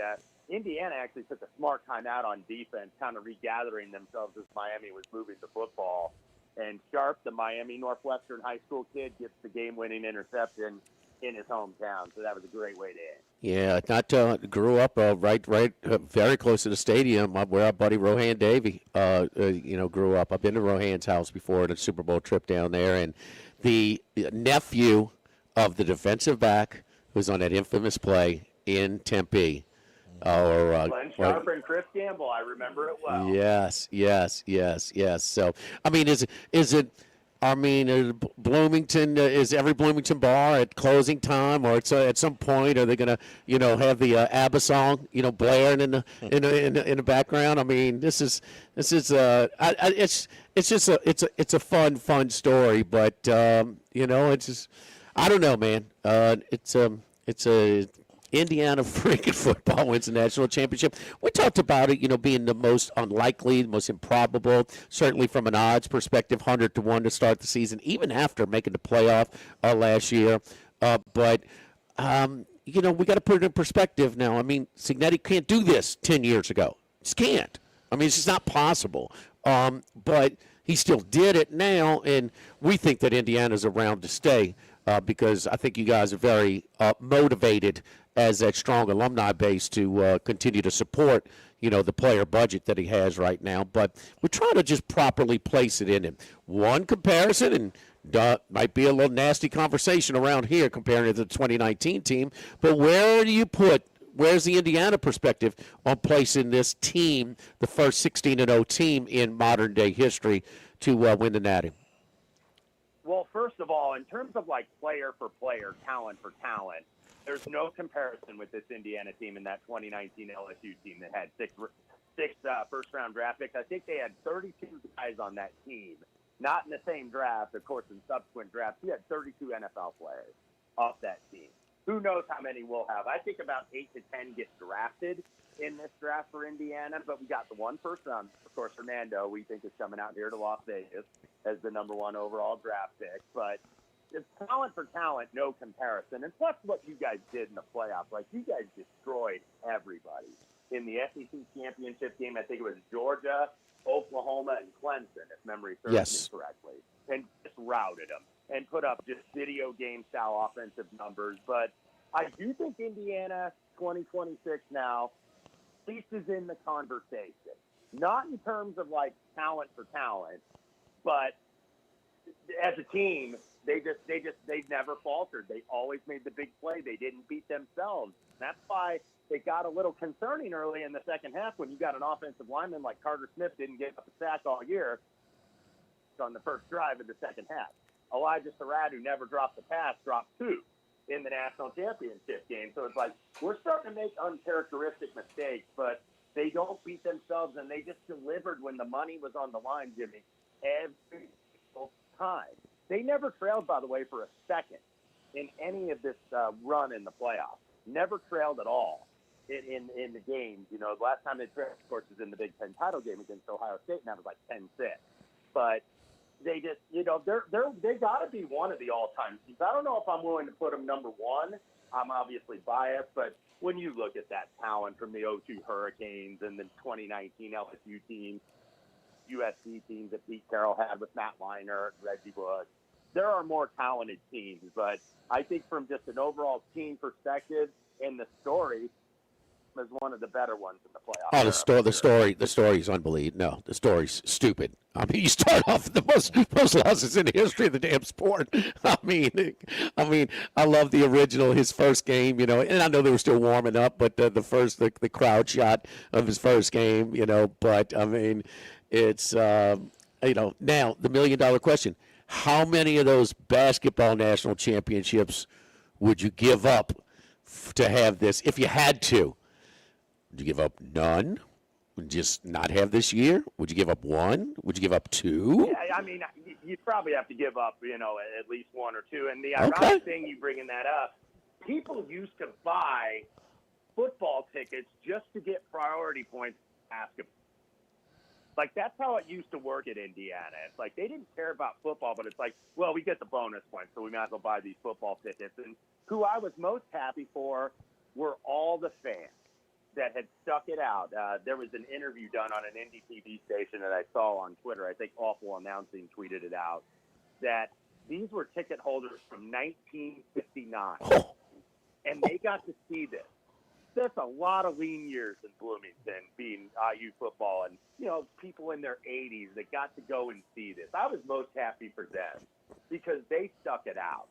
Indiana actually took a smart timeout on defense, kind of regathering themselves as Miami was moving the football. And Sharp, the Miami Northwestern high school kid, gets the game-winning interception in his hometown. So that was a great way to end. Yeah, grew up right very close to the stadium where our buddy Rohan Davey, grew up. I've been to Rohan's house before at a Super Bowl trip down there, and the nephew of the defensive back who's on that infamous play in Tempe. Glenn Sharp and Chris Gamble, I remember it well. Yes. So, I mean, Bloomington, is every Bloomington bar at closing time, or at some point, are they going to, have the ABBA song, blaring in the background? I mean, it's a fun story, but it's just, I don't know, man. It's a Indiana freaking football wins the national championship. We talked about it, being the most unlikely, the most improbable, certainly from an odds perspective, 100-1 to start the season, even after making the playoff last year. But we got to put it in perspective now. I mean, Cignetti can't do this 10 years ago. Just can't. I mean, it's just not possible. But he still did it now, and we think that Indiana's around to stay. Because I think you guys are very motivated as that strong alumni base to continue to support, the player budget that he has right now. But we're trying to just properly place it in him. One comparison, and might be a little nasty conversation around here comparing it to the 2019 team, but where's the Indiana perspective on placing this team, the first 16-0 team in modern-day history, to win the Natty? Well, first of all, in terms of like player for player, talent for talent, there's no comparison with this Indiana team and that 2019 LSU team that had six first-round draft picks. I think they had 32 guys on that team, not in the same draft, of course, in subsequent drafts. You had 32 NFL players off that team. Who knows how many we'll have? I think about 8 to 10 get drafted in this draft for Indiana, but we got the one first round. Of course, Fernando, we think, is coming out here to Las Vegas as the number 1 overall draft pick. But it's talent for talent, no comparison. And plus what you guys did in the playoffs. Like, you guys destroyed everybody. In the SEC championship game, I think it was Georgia, Oklahoma, and Clemson, if memory serves me correctly. And just routed them and put up just video game style offensive numbers. But I do think Indiana 2026 now at least is in the conversation. Not in terms of like talent for talent, but as a team, they never faltered. They always made the big play. They didn't beat themselves. That's why it got a little concerning early in the second half when you got an offensive lineman like Carter Smith didn't give up a sack all year on the first drive of the second half. Elijah Surratt, who never dropped the pass, dropped 2 in the national championship game. So it's like we're starting to make uncharacteristic mistakes, but they don't beat themselves, and they just delivered when the money was on the line, Jimmy, every single time. They never trailed, by the way, for a second in any of this run in the playoffs. Never trailed at all in the games. You know, the last time they trailed, of course, was in the Big Ten title game against Ohio State, and that was like 10-6. But they just, you know, they got to be one of the all-time teams. I don't know if I'm willing to put them number one. I'm obviously biased, but when you look at that talent from the 02 Hurricanes and the 2019 LSU team, USC teams that Pete Carroll had with Matt Leinart, Reggie Bush, there are more talented teams. But I think from just an overall team perspective and the story, is one of the better ones in the playoffs. Oh, the story is unbelievable. No, the story's stupid. I mean, you start off with the most losses in the history of the damn sport. I mean, I love the original, his first game, you know, and I know they were still warming up, but the crowd shot of his first game, you know, but I mean, it's, you know, now the $1 million question, how many of those basketball national championships would you give up to have this if you had to? Would you give up none? Would you just not have this year? Would you give up one? Would you give up 2? Yeah, I mean, you'd probably have to give up, you know, at least 1 or 2. And the ironic thing, you bringing that up, people used to buy football tickets just to get priority points in basketball. Like, that's how it used to work at Indiana. It's like they didn't care about football, but it's like, well, we get the bonus points, so we might as well buy these football tickets. And who I was most happy for were all the fans that had stuck it out. There was an interview done on an indie TV station that I saw on Twitter. I think Awful Announcing tweeted it out, that these were ticket holders from 1959, and they got to see this. That's a lot of lean years in Bloomington being IU football, and, you know, people in their 80s that got to go and see this. I was most happy for them because they stuck it out.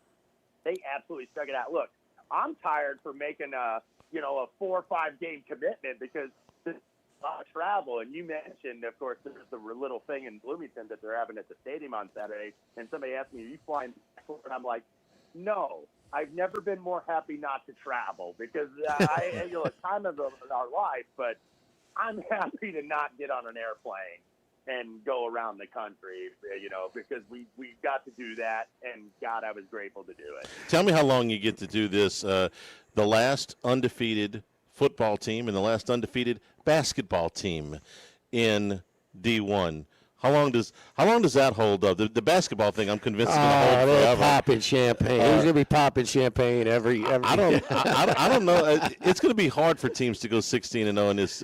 They absolutely stuck it out. Look, I'm tired for making a 4 or 5 game commitment because there's a lot of travel. And you mentioned, of course, there's the little thing in Bloomington that they're having at the stadium on Saturday. And somebody asked me, are you flying back? And I'm like, no, I've never been more happy not to travel because time of our life, but I'm happy to not get on an airplane and go around the country, you know, because we got to do that, and God, I was grateful to do it. Tell me how long you get to do this. The last undefeated football team and the last undefeated basketball team in D1. How long does that hold up? The basketball thing, I'm convinced, is going to hold forever. Popping champagne. He's going to be popping champagne every. I don't know. It's going to be hard for teams to go 16-0 in his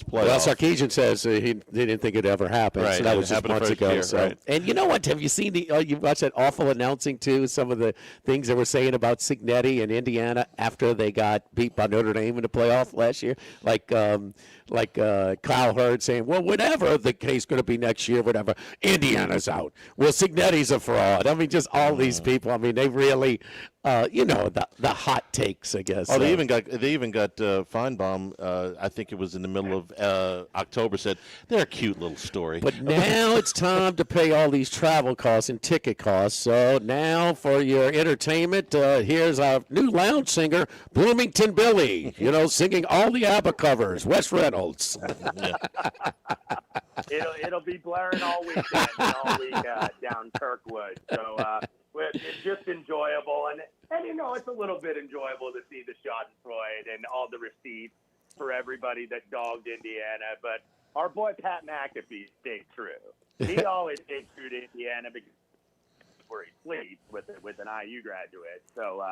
playoffs. Well, Sarkisian says they didn't think it ever happened. Right, so that was just months ago. Year, so. right. And you know what? Have you seen you watched that awful announcing too? Some of the things they were saying about Cignetti and Indiana after they got beat by Notre Dame in the playoff last year, like Kyle Hurd saying, well, whatever the case going to be next year, whatever, Indiana's out. Well, Cignetti's a fraud. I mean, just all these people. I mean, they really, the hot takes, I guess. Oh, they even got Finbomb. I think it was in the middle of October. Said they're a cute little story. But now it's time to pay all these travel costs and ticket costs. So now for your entertainment, here's our new lounge singer, Bloomington Billy. You know, singing all the ABBA covers. Wes Reynolds. It'll be blaring all weekend and all week down Kirkwood. So it's just enjoyable, and you know, it's a little bit enjoyable to see the Schadenfreude and all the receipts for everybody that dogged Indiana. But our boy Pat McAfee stayed true. He always stayed true to Indiana because where he sleeps with an IU graduate. So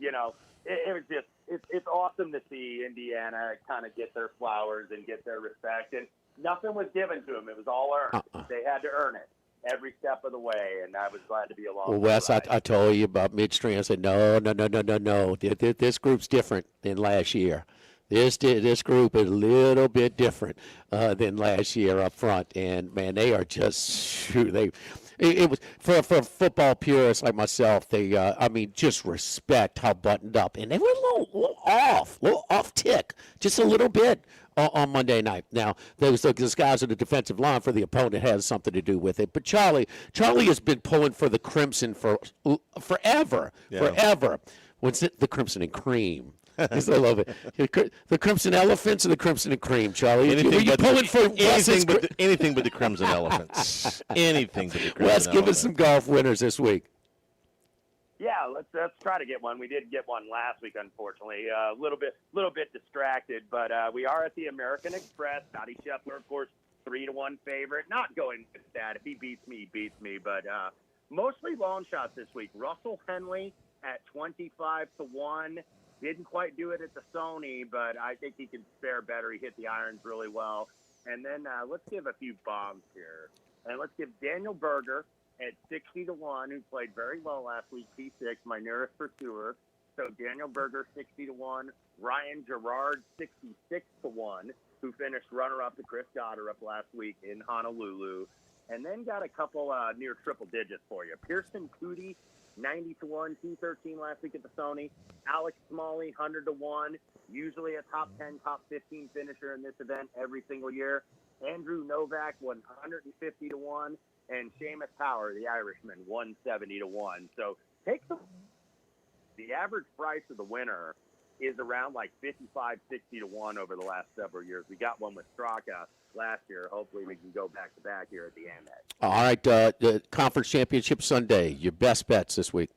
you know, it was just it's awesome to see Indiana kind of get their flowers and get their respect. And nothing was given to them. It was all earned. They had to earn it every step of the way, and I was glad to be along. Well, Wes, I told you about midstream. I said, no. This group's different than last year. This group is a little bit different than last year up front. And, man, they are just – It was for football purists like myself. They, just respect how buttoned up, and they were a little off tick, just a little bit on Monday night. Now, those guys on the defensive line for the opponent has something to do with it. But Charlie has been pulling for the Crimson for forever. What's it? The Crimson and Cream. I love it. The Crimson Elephants or the Crimson and Cream, Charlie? Anything but the Crimson Elephants. Anything but the Crimson Wes, give us some golf winners this week. Yeah, let's try to get one. We did get one last week, unfortunately. A little bit distracted, but we are at the American Express. Scotty Scheffler, of course, 3-1 favorite. Not going with that. If he beats me, he beats me. But mostly long shots this week. Russell Henley at 25-1. Didn't quite do it at the Sony, but I think he can fare better. He hit the irons really well. And then let's give a few bombs here. And let's give Daniel Berger at 60-1, who played very well last week, P6, my nearest pursuer. So Daniel Berger, 60-1. Ryan Gerard, 66-1, who finished runner-up to Chris Goddard last week in Honolulu. And then got a couple near triple digits for you. Pearson Cootie, 90-1, 213 last week at the Sony. Alex Smalley, 100-1, usually a top 10, top 15 finisher in this event every single year. Andrew Novak, 150-1, and Seamus Power, the Irishman, 170-1. So the average price of the winner is around like 55-60-1 over the last several years. We got one with Straka last year. Hopefully we can go back-to-back here at the Amex. All right, the Conference Championship Sunday, your best bets this week.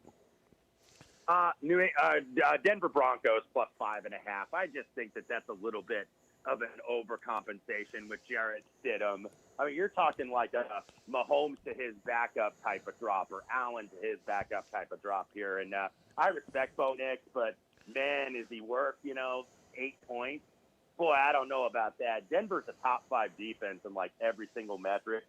Denver Broncos plus 5.5. I just think that's a little bit of an overcompensation with Jarrett Stidham. I mean, you're talking like a Mahomes to his backup type of drop, or Allen to his backup type of drop here. And I respect Bo Nix, but man, is he worth 8 points? Boy, I don't know about that. Denver's a top 5 defense in like every single metric.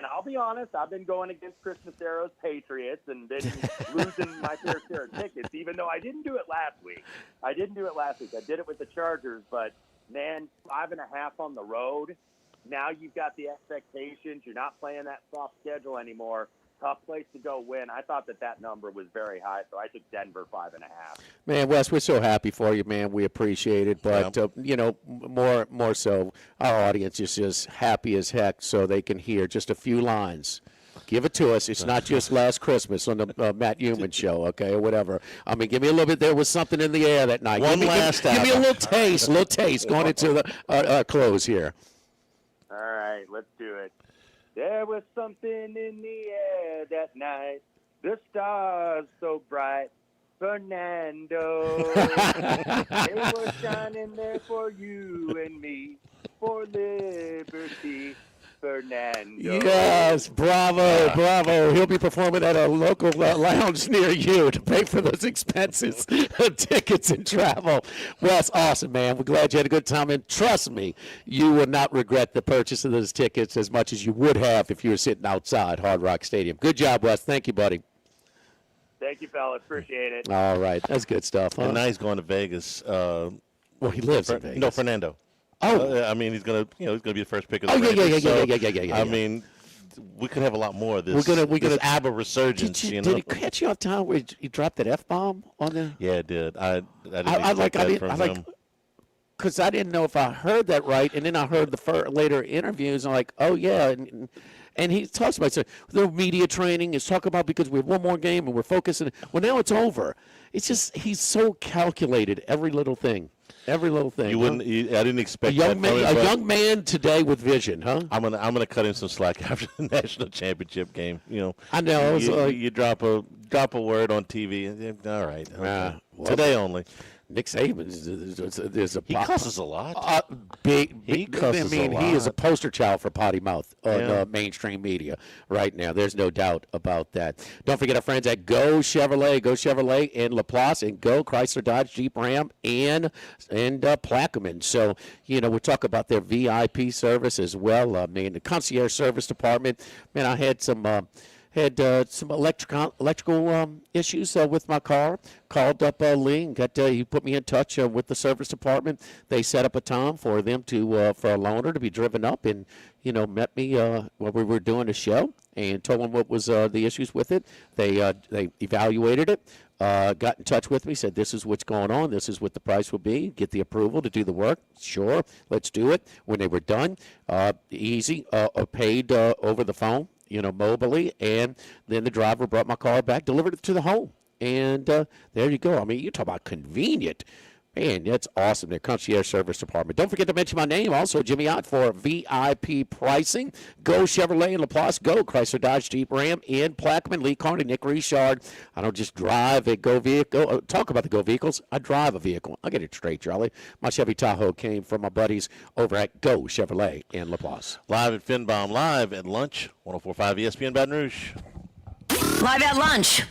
And I'll be honest, I've been going against Chris Macero's Patriots and been losing my fair share of tickets, even though I didn't do it last week. I did it with the Chargers, but, man, 5.5 on the road. Now you've got the expectations. You're not playing that soft schedule anymore. Tough place to go win. I thought that number was very high, so I took Denver 5.5. Man, Wes, we're so happy for you, man. We appreciate it, but more so, our audience is just happy as heck, so they can hear just a few lines. Give it to us. It's not just last Christmas on the Matt Human show, okay, or whatever. I mean, give me a little bit. There was something in the air that night. Give me a little taste going into the close here. All right, let's do it. There was something in the air that night. The stars so bright. Fernando. They were shining there for you and me. For liberty. Fernando. Yes, bravo. He'll be performing at a local lounge near you to pay for those expenses, tickets and travel. Wes, awesome, man. We're glad you had a good time. And trust me, you will not regret the purchase of those tickets as much as you would have if you were sitting outside Hard Rock Stadium. Good job, Wes. Thank you, buddy. Thank you, fellas. Appreciate it. All right. That's good stuff, huh? And now he's going to Vegas. Well, he lives in Vegas. No, Fernando. Oh, I mean, he's gonna be the first pick of the yeah. I mean, we could have a lot more of this. We're gonna ABBA resurgence. Did he catch you on time where he dropped that F-bomb on there? Yeah, it did. I didn't expect that from him. Because I didn't know if I heard that right, and then I heard the later interviews, and I'm like, oh yeah, and he talks about the media training. He's talking about because we have one more game and we're focusing. Well, now it's over. It's just he's so calculated every little thing. Every little thing. You wouldn't. I didn't expect a young man today with vision, huh? I'm gonna cut him some slack after the national championship game. I know. You drop a word on TV. All right. Okay. Today only. Nick Saban is a he cusses a lot. He cusses a lot. He is a poster child for potty mouth on mainstream media right now. There's no doubt about that. Don't forget our friends at Go Chevrolet in LaPlace, and Go Chrysler Dodge Jeep Ram and Plaquemine. So we'll talk about their VIP service as well. The concierge service department. Man, I had some. Some electrical issues with my car. Called up Lee and he put me in touch with the service department. They set up a time for them for a loaner to be driven up and met me while we were doing a show. and told them what was the issues with it. They evaluated it, got in touch with me, said this is what's going on, this is what the price will be, get the approval to do the work. Sure, let's do it. When they were done, easy, paid over the phone, mobily, and then the driver brought my car back, delivered it to the home. And there you go. I mean, you talk about convenient. Man, that's awesome. Their concierge service department. Don't forget to mention my name also, Jimmy Ott, for VIP pricing. Go Chevrolet in LaPlace. Go Chrysler Dodge Jeep Ram in Plaquemine, Lee Carney, Nick Richard. I don't just drive a Go vehicle. Talk about the Go vehicles. I drive a vehicle. I'll get it straight, Charlie. My Chevy Tahoe came from my buddies over at Go Chevrolet in LaPlace. Live at Finbomb, live at lunch, 104.5 ESPN Baton Rouge. Live at lunch.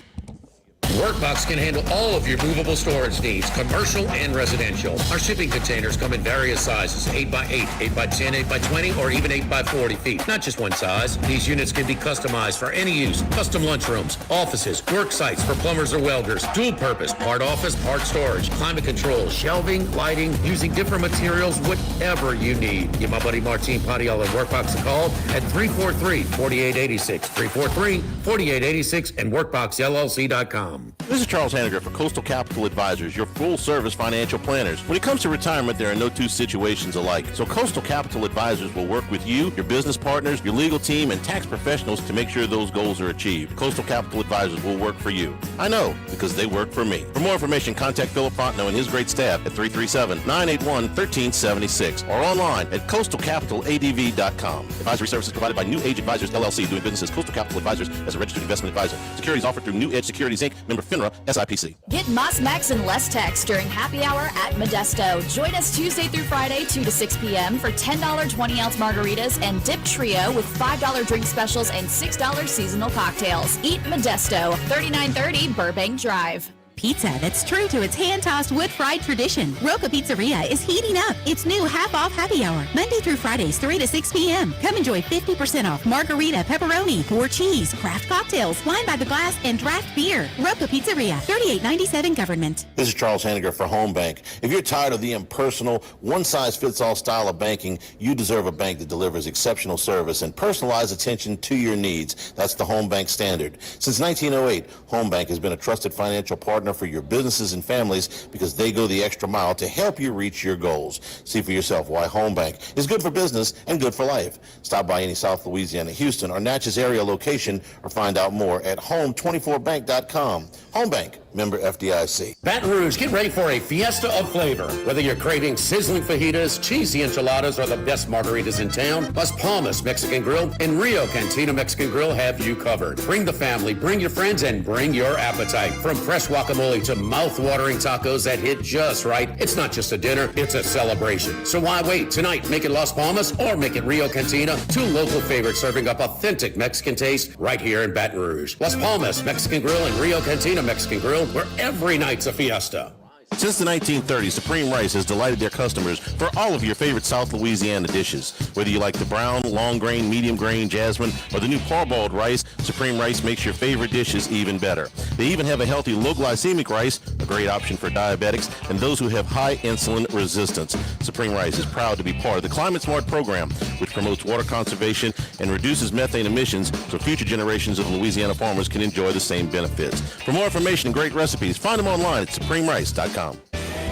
Workbox can handle all of your movable storage needs, commercial and residential. Our shipping containers come in various sizes, 8x8, 8x10, 8x20, or even 8x40 feet. Not just one size. These units can be customized for any use. Custom lunchrooms, offices, work sites for plumbers or welders, dual purpose, part office, part storage, climate control, shelving, lighting, using different materials, whatever you need. Give my buddy Martin Padial at Workbox a call at 343-4886, 343-4886, and workboxllc.com. This is Charles Hanniger for Coastal Capital Advisors, your full-service financial planners. When it comes to retirement, there are no two situations alike. So Coastal Capital Advisors will work with you, your business partners, your legal team, and tax professionals to make sure those goals are achieved. Coastal Capital Advisors will work for you. I know, because they work for me. For more information, contact Philip Fontenot and his great staff at 337-981-1376 or online at coastalcapitaladv.com. Advisory services provided by New Age Advisors, LLC, doing business as Coastal Capital Advisors as a registered investment advisor. Securities offered through New Edge Securities, Inc., member FINRA, SIPC. Get Moss Max and less tax during happy hour at Modesto. Join us Tuesday through Friday, 2 to 6 p.m. for $10 20-ounce margaritas and dip trio with $5 drink specials and $6 seasonal cocktails. Eat Modesto, 3930 Burbank Drive. Pizza that's true to its hand-tossed wood-fried tradition. Roca Pizzeria is heating up its new half-off happy hour, Monday through Fridays, 3 to 6 p.m. Come enjoy 50% off margarita, pepperoni, 4 cheese, craft cocktails, wine by the glass, and draft beer. Roca Pizzeria, 3897 Government. This is Charles Hanniger for Home Bank. If you're tired of the impersonal, one-size-fits-all style of banking, you deserve a bank that delivers exceptional service and personalized attention to your needs. That's the Home Bank standard. Since 1908, Home Bank has been a trusted financial partner for your businesses and families because they go the extra mile to help you reach your goals. See for yourself why Home Bank is good for business and good for life. Stop by any South Louisiana, Houston, or Natchez area location or find out more at home24bank.com. Home Bank, member FDIC. Baton Rouge, get ready for a fiesta of flavor. Whether you're craving sizzling fajitas, cheesy enchiladas, or the best margaritas in town, Las Palmas Mexican Grill and Rio Cantina Mexican Grill have you covered. Bring the family, bring your friends, and bring your appetite. From fresh guacamole to mouth-watering tacos that hit just right, it's not just a dinner, it's a celebration. So why wait? Tonight, make it Las Palmas or make it Rio Cantina, two local favorites serving up authentic Mexican taste right here in Baton Rouge. Las Palmas Mexican Grill and Rio Cantina Mexican Grill, where every night's a fiesta. Since the 1930s, Supreme Rice has delighted their customers for all of your favorite South Louisiana dishes. Whether you like the brown, long grain, medium grain, jasmine, or the new parboiled rice, Supreme Rice makes your favorite dishes even better. They even have a healthy low glycemic rice, a great option for diabetics and those who have high insulin resistance. Supreme Rice is proud to be part of the Climate Smart program, which promotes water conservation and reduces methane emissions so future generations of Louisiana farmers can enjoy the same benefits. For more information and great recipes, find them online at supremerice.com.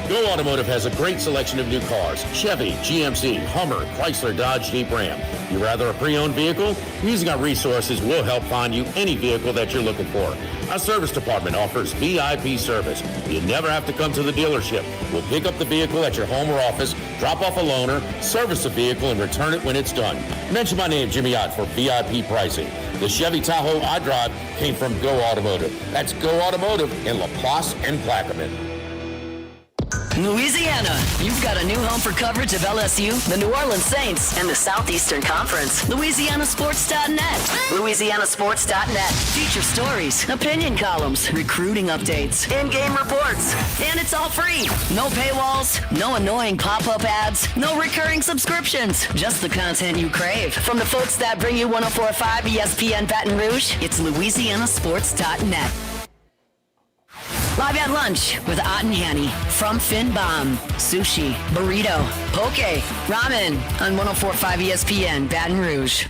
Go Automotive has a great selection of new cars. Chevy, GMC, Hummer, Chrysler, Dodge, Jeep, Ram. You rather a pre-owned vehicle? Using our resources, we'll help find you any vehicle that you're looking for. Our service department offers VIP service. You never have to come to the dealership. We'll pick up the vehicle at your home or office, drop off a loaner, service the vehicle, and return it when it's done. Mention my name, Jimmy Ott, for VIP pricing. The Chevy Tahoe I drive came from Go Automotive. That's Go Automotive in LaPlace and Plaquemine. Louisiana, you've got a new home for coverage of LSU, the New Orleans Saints, and the Southeastern Conference. LouisianaSports.net. LouisianaSports.net. Feature stories, opinion columns, recruiting updates, in-game reports. And it's all free. No paywalls, no annoying pop-up ads, no recurring subscriptions. Just the content you crave. From the folks that bring you 104.5 ESPN Baton Rouge, it's LouisianaSports.net. Live at lunch with Ott and Hanny from Finbomb. Sushi, burrito, poke, ramen on 104.5 ESPN Baton Rouge.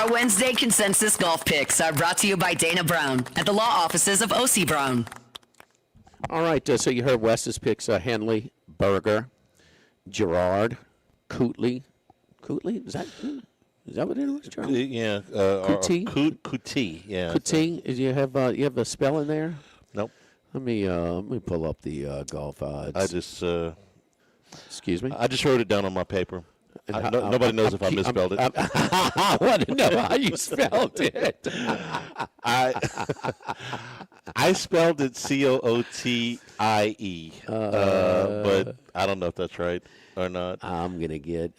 Our Wednesday consensus golf picks are brought to you by Dana Brown at the law offices of O.C. Brown. All right, so you heard Wes's picks: Henley, Berger, Gerard, Cootley. Cootley, is that what it is, Charlie? Yeah. Cootie. Cootie. Yeah. Cootie. You have a spell in there? Nope. Let me pull up the golf odds. I just. Excuse me. I just wrote it down on my paper. Nobody knows if I misspelled it. I want to know how you spelled it. I spelled it Cootie, but I don't know if that's right or not. I'm gonna get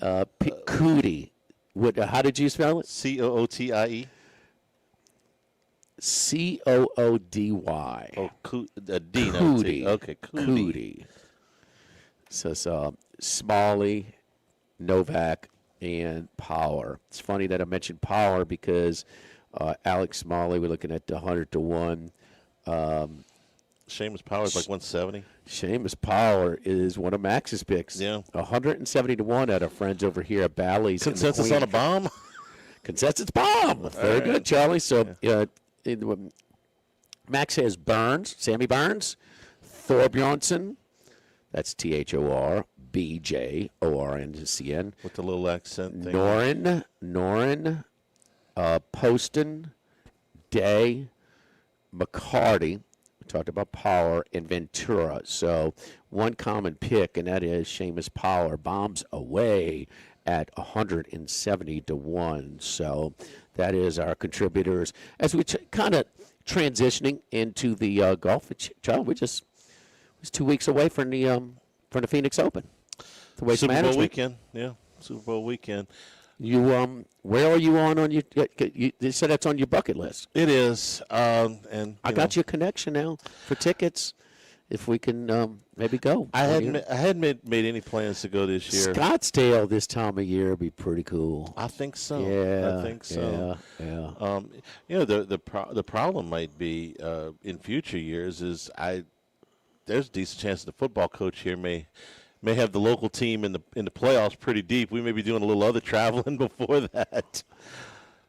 Cootie. What? How did you spell it? Cootie. Coody. Oh, D. Cootie. Okay, Cootie. So Smalley, Novak, and Power. It's funny that I mentioned Power because Alex Smalley, we're looking at 100 to 1. Seamus Power is like 170. Seamus Power is one of Max's picks. Yeah. 170 to 1 at our friends over here at Bally's. Consensus on a bomb? Consensus bomb. Very good, Charlie. So Max has Burns, Sammy Burns, Thorbjornsen. That's THORBJORNCN. With the little accent thing. Norin, Poston, Day, McCarty. We talked about Power, and Ventura. So one common pick, and that is Seamus Power. Bombs away at 170 to 1. So that is our contributors. As we kind of transitioning into the golf, Charlie, we just was 2 weeks away from the Phoenix Open. The Waste Super Bowl Management weekend. Yeah, Super Bowl weekend. You where are you on your? You said that's on your bucket list. It is, and I got you a connection now for tickets. If we can maybe go. I hadn't made any plans to go this year. Scottsdale this time of year would be pretty cool. I think so. Yeah, I think so. Yeah. The problem might be in future years is there's a decent chance the football coach here may have the local team in the playoffs pretty deep. We may be doing a little other traveling before that.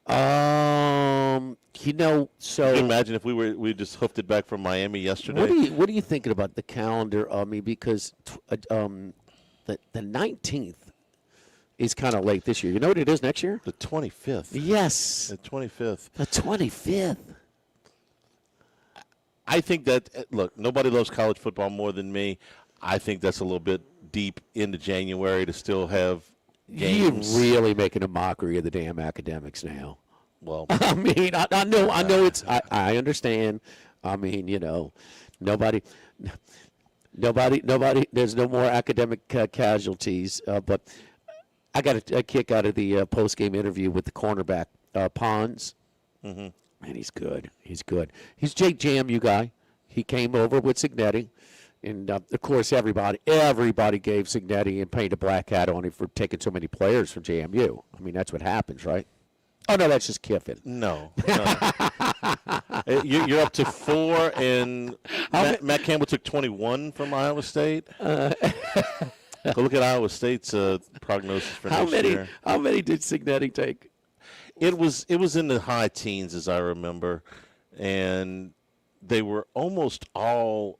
So Can you imagine if we just hoofed it back from Miami yesterday? What are you thinking about the calendar? I mean, because the 19th is kind of late this year. You know what it is next year? The 25th. Yes. The 25th. The 25th. I think that, look, nobody loves college football more than me. I think that's a little bit deep into January to still have games. You're really making a mockery of the damn academics now. Well, I mean, I know it's. I understand. I mean, nobody. There's no more academic casualties. But I got a kick out of the post-game interview with the cornerback Pons. Mm-hmm. Man, he's good. He's good. He's Jake JMU guy. He came over with Signetti. And, of course, everybody gave Signetti and painted a black hat on him for taking so many players from JMU. I mean, that's what happens, right? Oh, no, that's just Kiffin. No. You're up to 4, and Matt Campbell took 21 from Iowa State. Go look at Iowa State's prognosis for next year. How many did Signetti take? It was in the high teens, as I remember, and they were almost all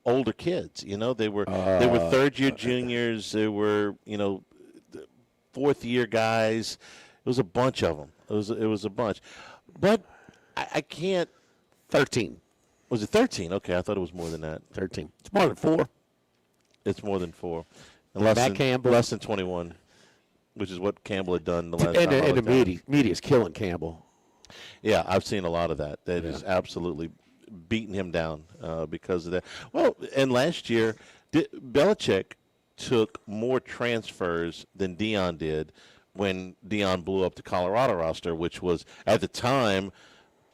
older kids. They were third-year juniors. They were fourth-year guys. It was a bunch of them. It was a bunch, but I can't. 13. Was it 13? Okay, I thought it was more than that. 13. It's more than 4. It's more than 4. And Campbell, less than 21. Which is what Campbell had done the last time. And the media's killing Campbell. Yeah, I've seen a lot of that. That is absolutely beating him down because of that. Well, and last year, Belichick took more transfers than Dion did when Dion blew up the Colorado roster, which was, at the time,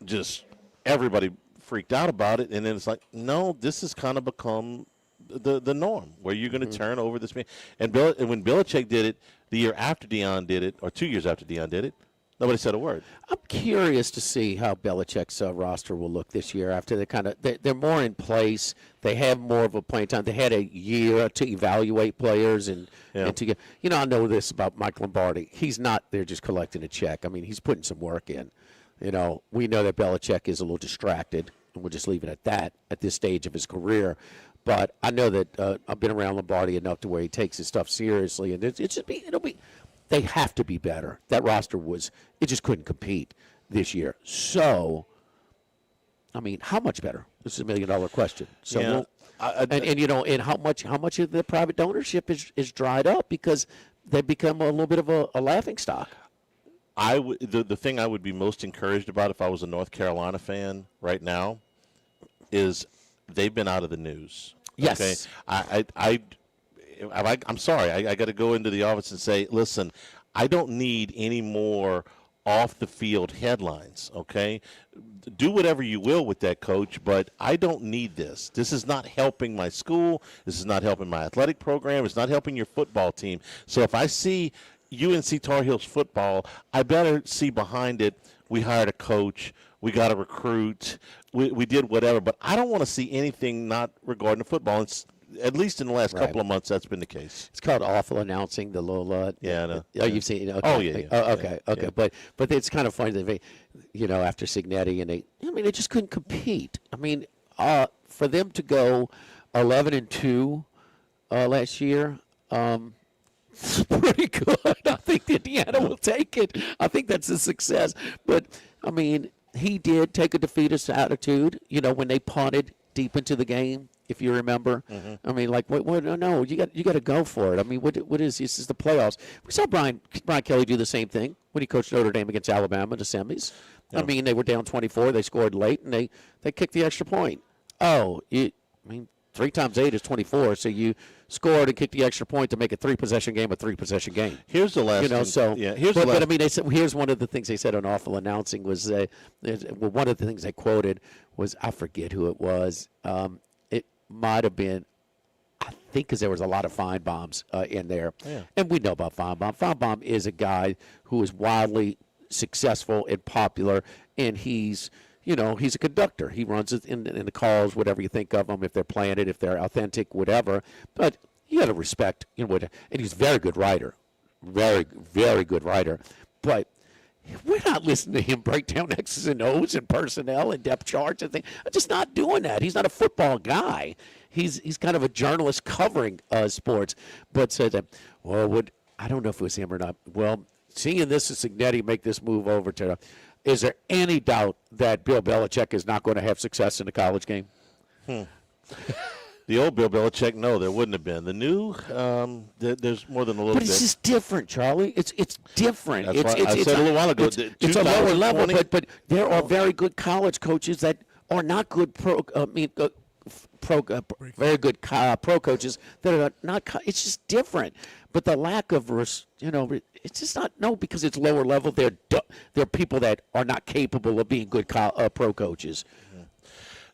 just everybody freaked out about it. And then it's like, no, this has kind of become the norm, where you're going to turn over this man. And when Belichick did it, the year after Dion did it, or 2 years after Dion did it, Nobody said a word. I'm curious to see how Belichick's roster will look this year after they're more in place. They have more of a playing time. They had a year to evaluate players and to get. I know this about Mike Lombardi. He's not there just collecting a check. I mean, he's putting some work in. We know that Belichick is a little distracted, and we'll just leave it at that at this stage of his career. But I know that I've been around Lombardi enough to where he takes his stuff seriously, and it'll be. They have to be better. That roster it just couldn't compete this year. So, I mean, how much better? This is $1 million question. So, and how much of the private donorship is dried up because they've become a little bit of a laughing stock. The thing I would be most encouraged about if I was a North Carolina fan right now is they've been out of the news. Yes. Okay? I'm sorry. I got to go into the office and say, listen, I don't need any more off-the-field headlines, okay? Do whatever you will with that, coach, but I don't need this. This is not helping my school. This is not helping my athletic program. It's not helping your football team. So if I see UNC Tar Heels football, I better see behind it we hired a coach, we got a recruit, we did whatever, but I don't want to see anything not regarding football. At least in the last couple of months, that's been the case. It's called awful announcing, the little. Yeah, I know. Oh, you've seen it? Okay. Oh, yeah. Okay. Yeah. But it's kind of funny that they, after Signetti, and they just couldn't compete. I mean, for them to go 11-2 last year, it's pretty good. I think Indiana will take it. I think that's a success. But I mean, he did take a defeatist attitude. When they punted deep into the game. If you remember, I mean, like, what? No, you got to go for it. I mean, what is this? Is the playoffs? We saw Brian Kelly do the same thing when he coached Notre Dame against Alabama in the semis. Yeah. I mean, they were down 24, they scored late, and they kicked the extra point. 3 times 8 is 24, so you scored and kicked the extra point to make a 3-possession game a 3-possession game. Here's the last. But I mean, here's one of the things they said on awful announcing was one of the things they quoted was, I forget who it was. Might have been, I think, because there was a lot of Finbombs in there. Yeah. And we know about Finbomb. Finbomb is a guy who is wildly successful and popular, and he's a conductor. He runs it in the cars, whatever you think of them, if they're playing it, if they're authentic, whatever. But you got to respect, and he's a very good writer. Very, very good writer. But we're not listening to him break down X's and O's and personnel and depth charts and things. I'm just not doing that. He's not a football guy. He's kind of a journalist covering sports. But said that, I don't know if it was him or not. Well, seeing this as Signetti make this move over to, is there any doubt that Bill Belichick is not going to have success in the college game? The old Bill Belichick, no, there wouldn't have been. The new, there's more than a little bit. But it's just different, Charlie. It's different. That's why I said a little while ago. It's a lower level, but there are very good college coaches that are not good very good pro coaches that are not. It's just different. But the lack of, it's just not because it's lower level. They're people that are not capable of being good pro coaches.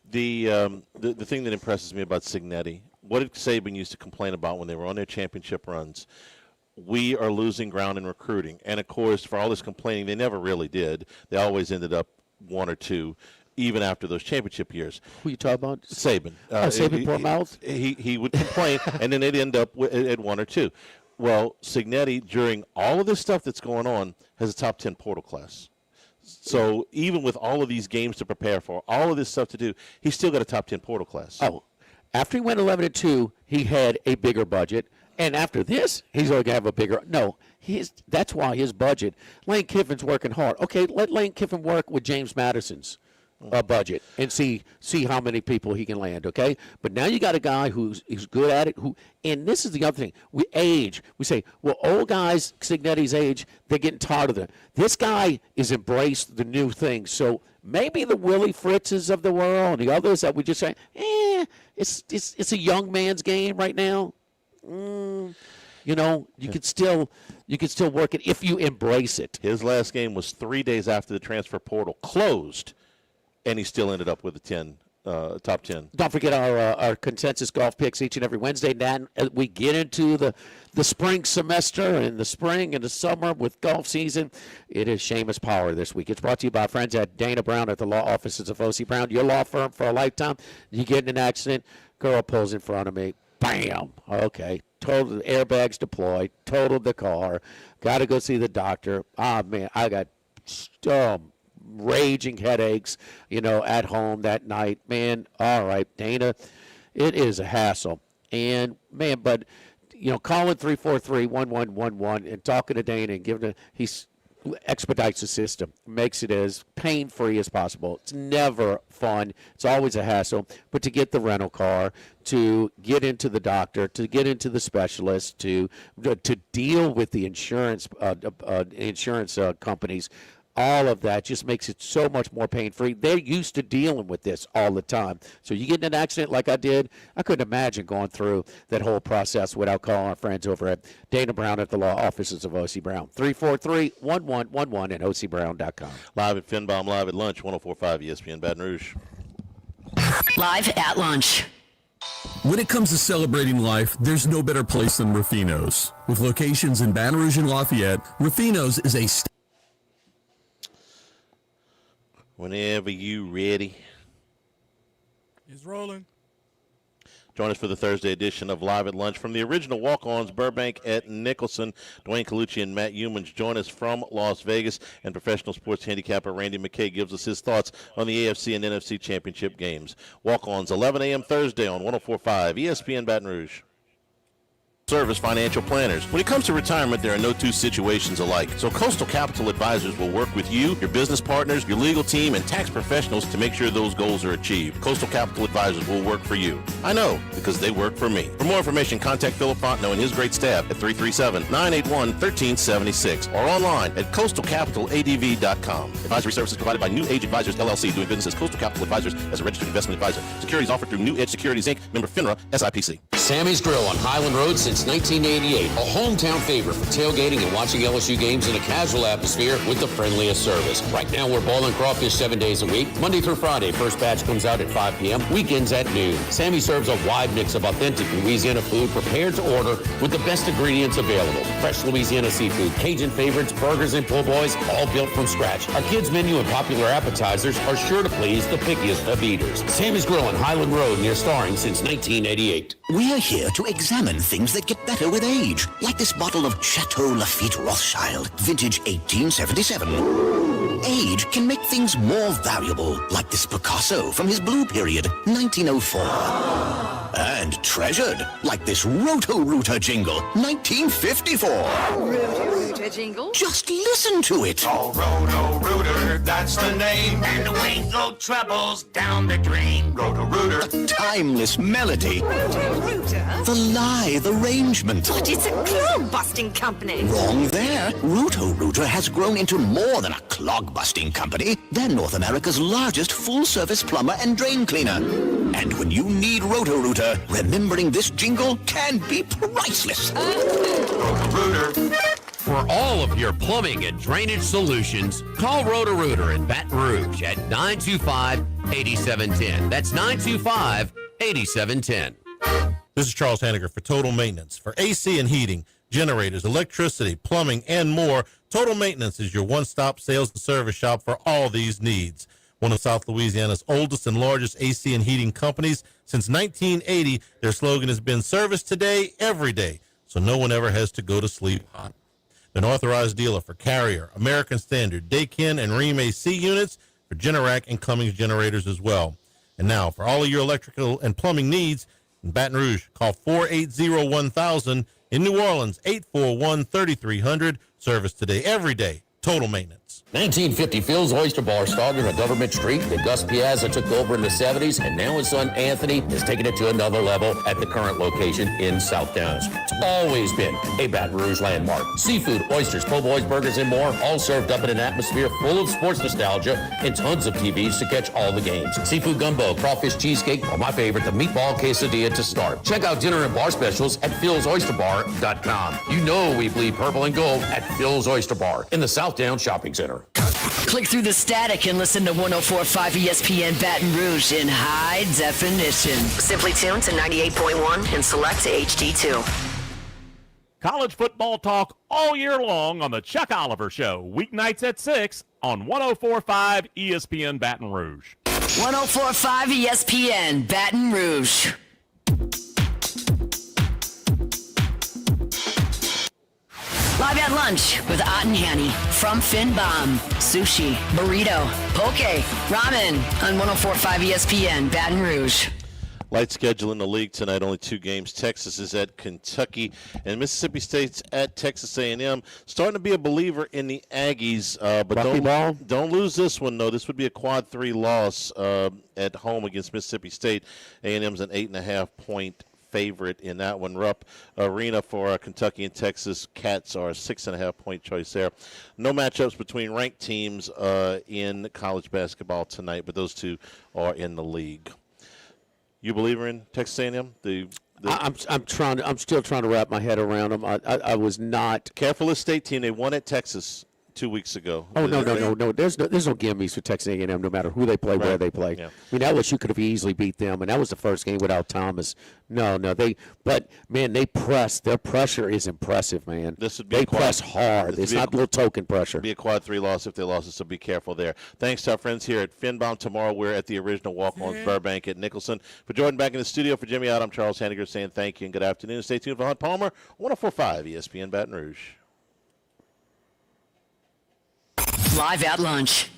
The thing that impresses me about Signetti, what did Saban used to complain about when they were on their championship runs? We are losing ground in recruiting. And, of course, for all this complaining, they never really did. They always ended up 1 or 2, even after those championship years. Who you talking about? Saban. Saban poor mouth? He would complain, and then they'd end up at 1 or 2. Well, Signetti, during all of this stuff that's going on, has a top 10 portal class. So even with all of these games to prepare for, all of this stuff to do, he's still got a top 10 portal class. Oh, after he went 11-2, he had a bigger budget. And after this, he's going to have a bigger. No, that's why his budget. Lane Kiffin's working hard. Okay, let Lane Kiffin work with James Madison's budget and see how many people he can land. Okay, but now you got a guy who's good at it. And this is the other thing. We say, well, old guys, Signetti's age, they're getting tired of it. This guy is embraced the new things. So maybe the Willie Fritzes of the world, the others that we just say, it's a young man's game right now. You could still work it if you embrace it. His last game was 3 days after the transfer portal closed, and he still ended up with a 10 top 10. Don't forget our consensus golf picks each and every Wednesday. Then we get into the spring semester and the spring and the summer with golf season. It is Seamus Power this week. It's brought to you by our friends at Dana Brown at the law offices of O.C. Brown, your law firm for a lifetime. You get in an accident, girl pulls in front of me. Bam. Okay. Total airbags deployed. Totaled the car. Got to go see the doctor. Ah, man, I got raging headaches, at home that night. Man, all right, Dana, it is a hassle. And, man, but, calling 343-1111 and talking to Dana and giving he expedites the system, makes it as pain-free as possible. It's never fun. It's always a hassle. But to get the rental car, to get into the doctor, to get into the specialist, to deal with the insurance companies, all of that just makes it so much more pain-free. They're used to dealing with this all the time. So you get in an accident like I did, I couldn't imagine going through that whole process without calling our friends over at Dana Brown at the law offices of O.C. Brown. 343-1111 at ocbrown.com. Live at Finbomb, live at lunch, 104.5 ESPN Baton Rouge. Live at lunch. When it comes to celebrating life, there's no better place than Ruffino's. With locations in Baton Rouge and Lafayette, Ruffino's is a Whenever you ready. It's rolling. Join us for the Thursday edition of Live at Lunch from the original walk-ons, Burbank at Nicholson. Dwayne Colucci and Matt Humans join us from Las Vegas, and professional sports handicapper Randy McKay gives us his thoughts on the AFC and NFC championship games. Walk-ons, 11 a.m. Thursday on 104.5 ESPN Baton Rouge. Service financial planners. When it comes to retirement, there are no two situations alike. So Coastal Capital Advisors will work with you, your business partners, your legal team, and tax professionals to make sure those goals are achieved. Coastal Capital Advisors will work for you. I know, because they work for me. For more information, contact Philip Fontenot and his great staff at 337-981-1376 or online at coastalcapitaladv.com. Advisory services provided by New Age Advisors, LLC, doing business as Coastal Capital Advisors as a registered investment advisor. Securities offered through New Edge Securities, Inc., member FINRA, SIPC. Sammy's Grill on Highland Road since 1988. A hometown favorite for tailgating and watching LSU games in a casual atmosphere with the friendliest service. Right now, we're boiling crawfish 7 days a week. Monday through Friday, first batch comes out at 5 p.m. Weekends at noon. Sammy serves a wide mix of authentic Louisiana food prepared to order with the best ingredients available. Fresh Louisiana seafood, Cajun favorites, burgers, and po' boys, all built from scratch. Our kids' menu and popular appetizers are sure to please the pickiest of eaters. Sammy's Grill on Highland Road near Starring since 1988. We're here to examine things that get better with age, like this bottle of Chateau Lafite Rothschild, vintage 1877. Age can make things more valuable, like this Picasso from his blue period, 1904. And treasured, like this Roto-Rooter jingle, 1954. Roto-Rooter jingle? Just listen to it. Oh, Roto-Rooter, that's the name. And away go troubles down the drain. Roto-Rooter. A timeless melody. Roto-Rooter? The lithe arrangement. But it's a clog-busting company. Wrong there. Roto-Rooter has grown into more than a clog-busting company. They're North America's largest full-service plumber and drain cleaner. And when you need Roto-Rooter, remembering this jingle can be priceless. Roto-Rooter. For all of your plumbing and drainage solutions, call Roto-Rooter in Baton Rouge at 925-8710. That's 925-8710. This is Charles Hanniger for Total Maintenance. For AC and heating, generators, electricity, plumbing, and more, Total Maintenance is your one-stop sales and service shop for all these needs. One of South Louisiana's oldest and largest AC and heating companies. Since 1980, their slogan has been service today, every day, so no one ever has to go to sleep hot. An authorized dealer for Carrier, American Standard, Daikin, and Rheem AC units, for Generac and Cummins generators as well. And now, for all of your electrical and plumbing needs, in Baton Rouge, call 480-1000. In New Orleans, 841-3300. Service today, every day. Total Maintenance. 1950, Phil's Oyster Bar started on Government Street. Then Gus Piazza took over in the 70s, and now his son Anthony is taking it to another level at the current location in South Downs. It's always been a Baton Rouge landmark. Seafood, oysters, po' boys, burgers, and more, all served up in an atmosphere full of sports nostalgia and tons of TVs to catch all the games. Seafood gumbo, crawfish cheesecake, or my favorite, the meatball quesadilla to start. Check out dinner and bar specials at philsoysterbar.com. You know we bleed purple and gold at Phil's Oyster Bar in the South Downs Shopping Center. Click through the static and listen to 104.5 ESPN Baton Rouge in high definition. Simply tune to 98.1 and select HD2. College football talk all year long on the Chuck Oliver Show, weeknights at 6 on 104.5 ESPN Baton Rouge. 104.5 ESPN Baton Rouge. Live at lunch with Ott and Hanny from Finbomb. Sushi, burrito, poke, ramen on 104.5 ESPN Baton Rouge. Light schedule in the league tonight, only 2 games. Texas is at Kentucky, and Mississippi State's at Texas A&M. Starting to be a believer in the Aggies, but don't lose this one, though. This would be a quad 3 loss at home against Mississippi State. A&M's an 8.5-point favorite in that one. Rupp Arena for Kentucky and Texas. Cats are a 6.5-point choice there. No matchups between ranked teams in college basketball tonight, but those two are in the league. You believer in Texas A&M? I'm still trying to wrap my head around them. I was not careful. Of state team, they won at Texas 2 weeks ago. Oh no! There's no gimmies for Texas A&M. No matter who they play, where they play. Yeah. I mean, LSU could have easily beat them, and that was the first game without Thomas. But man, they press. Their pressure is impressive, man. They press hard. It's not little token pressure. Be a quad 3 loss if they lost it, so be careful there. Thanks to our friends here at Finbomb. Tomorrow we're at the original Walk-On Burbank at Nicholson. For Jordan back in the studio, for Jimmy out, I'm Charles Hanniger saying thank you and good afternoon. Stay tuned for Hunt Palmer, 104.5 ESPN Baton Rouge. Live at lunch.